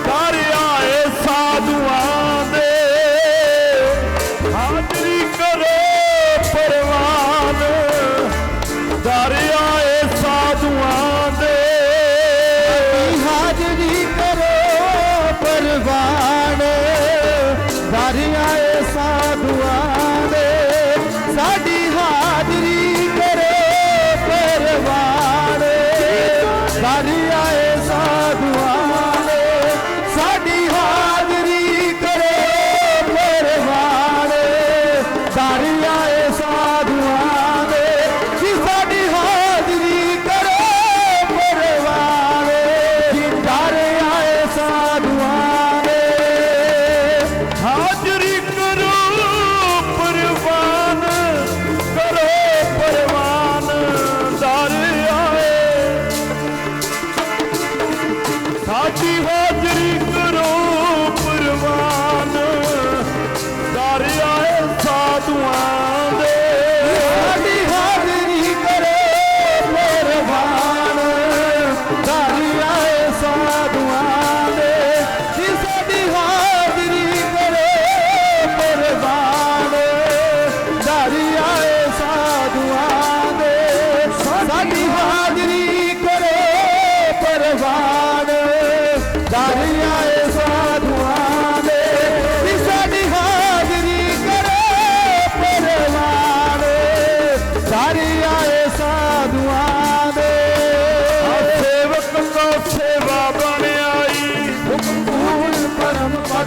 ਕਰ ਆਏ ਸਾਧੂਆਂ ਦੇ। ਹਾਜ਼ਰੀ ਕਰੋ ਪ੍ਰਵਾਨ, ਕਰ ਆਏ ਸਾਧੂਆਂ ਦੇ। ਹਾਜ਼ਰੀ ਕਰੋ ਪ੍ਰਵਾਨ, ਦਰ ਆਏ ਸਾਧੂਆਂ ਦੇ। ਸਾਡੀ ਹਾਜ਼ਰੀ ਕਰੋ ਪ੍ਰਵਾਨ, ਦਰ ਆਏ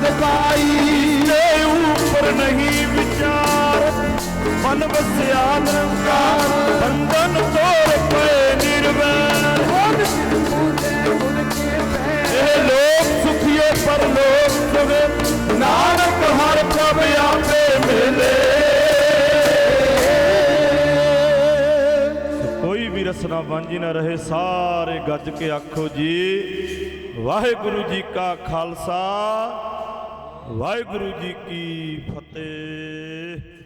पद पाई। से ऊपर नहीं विचार मन बसिया निरंकार बंधन तोड़ पे निर्वैर ये लोक सुखिए पर लोक सुखे नानक हर प्रभ आपे मिले। कोई भी रसना वांझी न रहे सारे गज के आखो जी वाहेगुरु जी का खालसा वाहेगुरु जी की फतेह।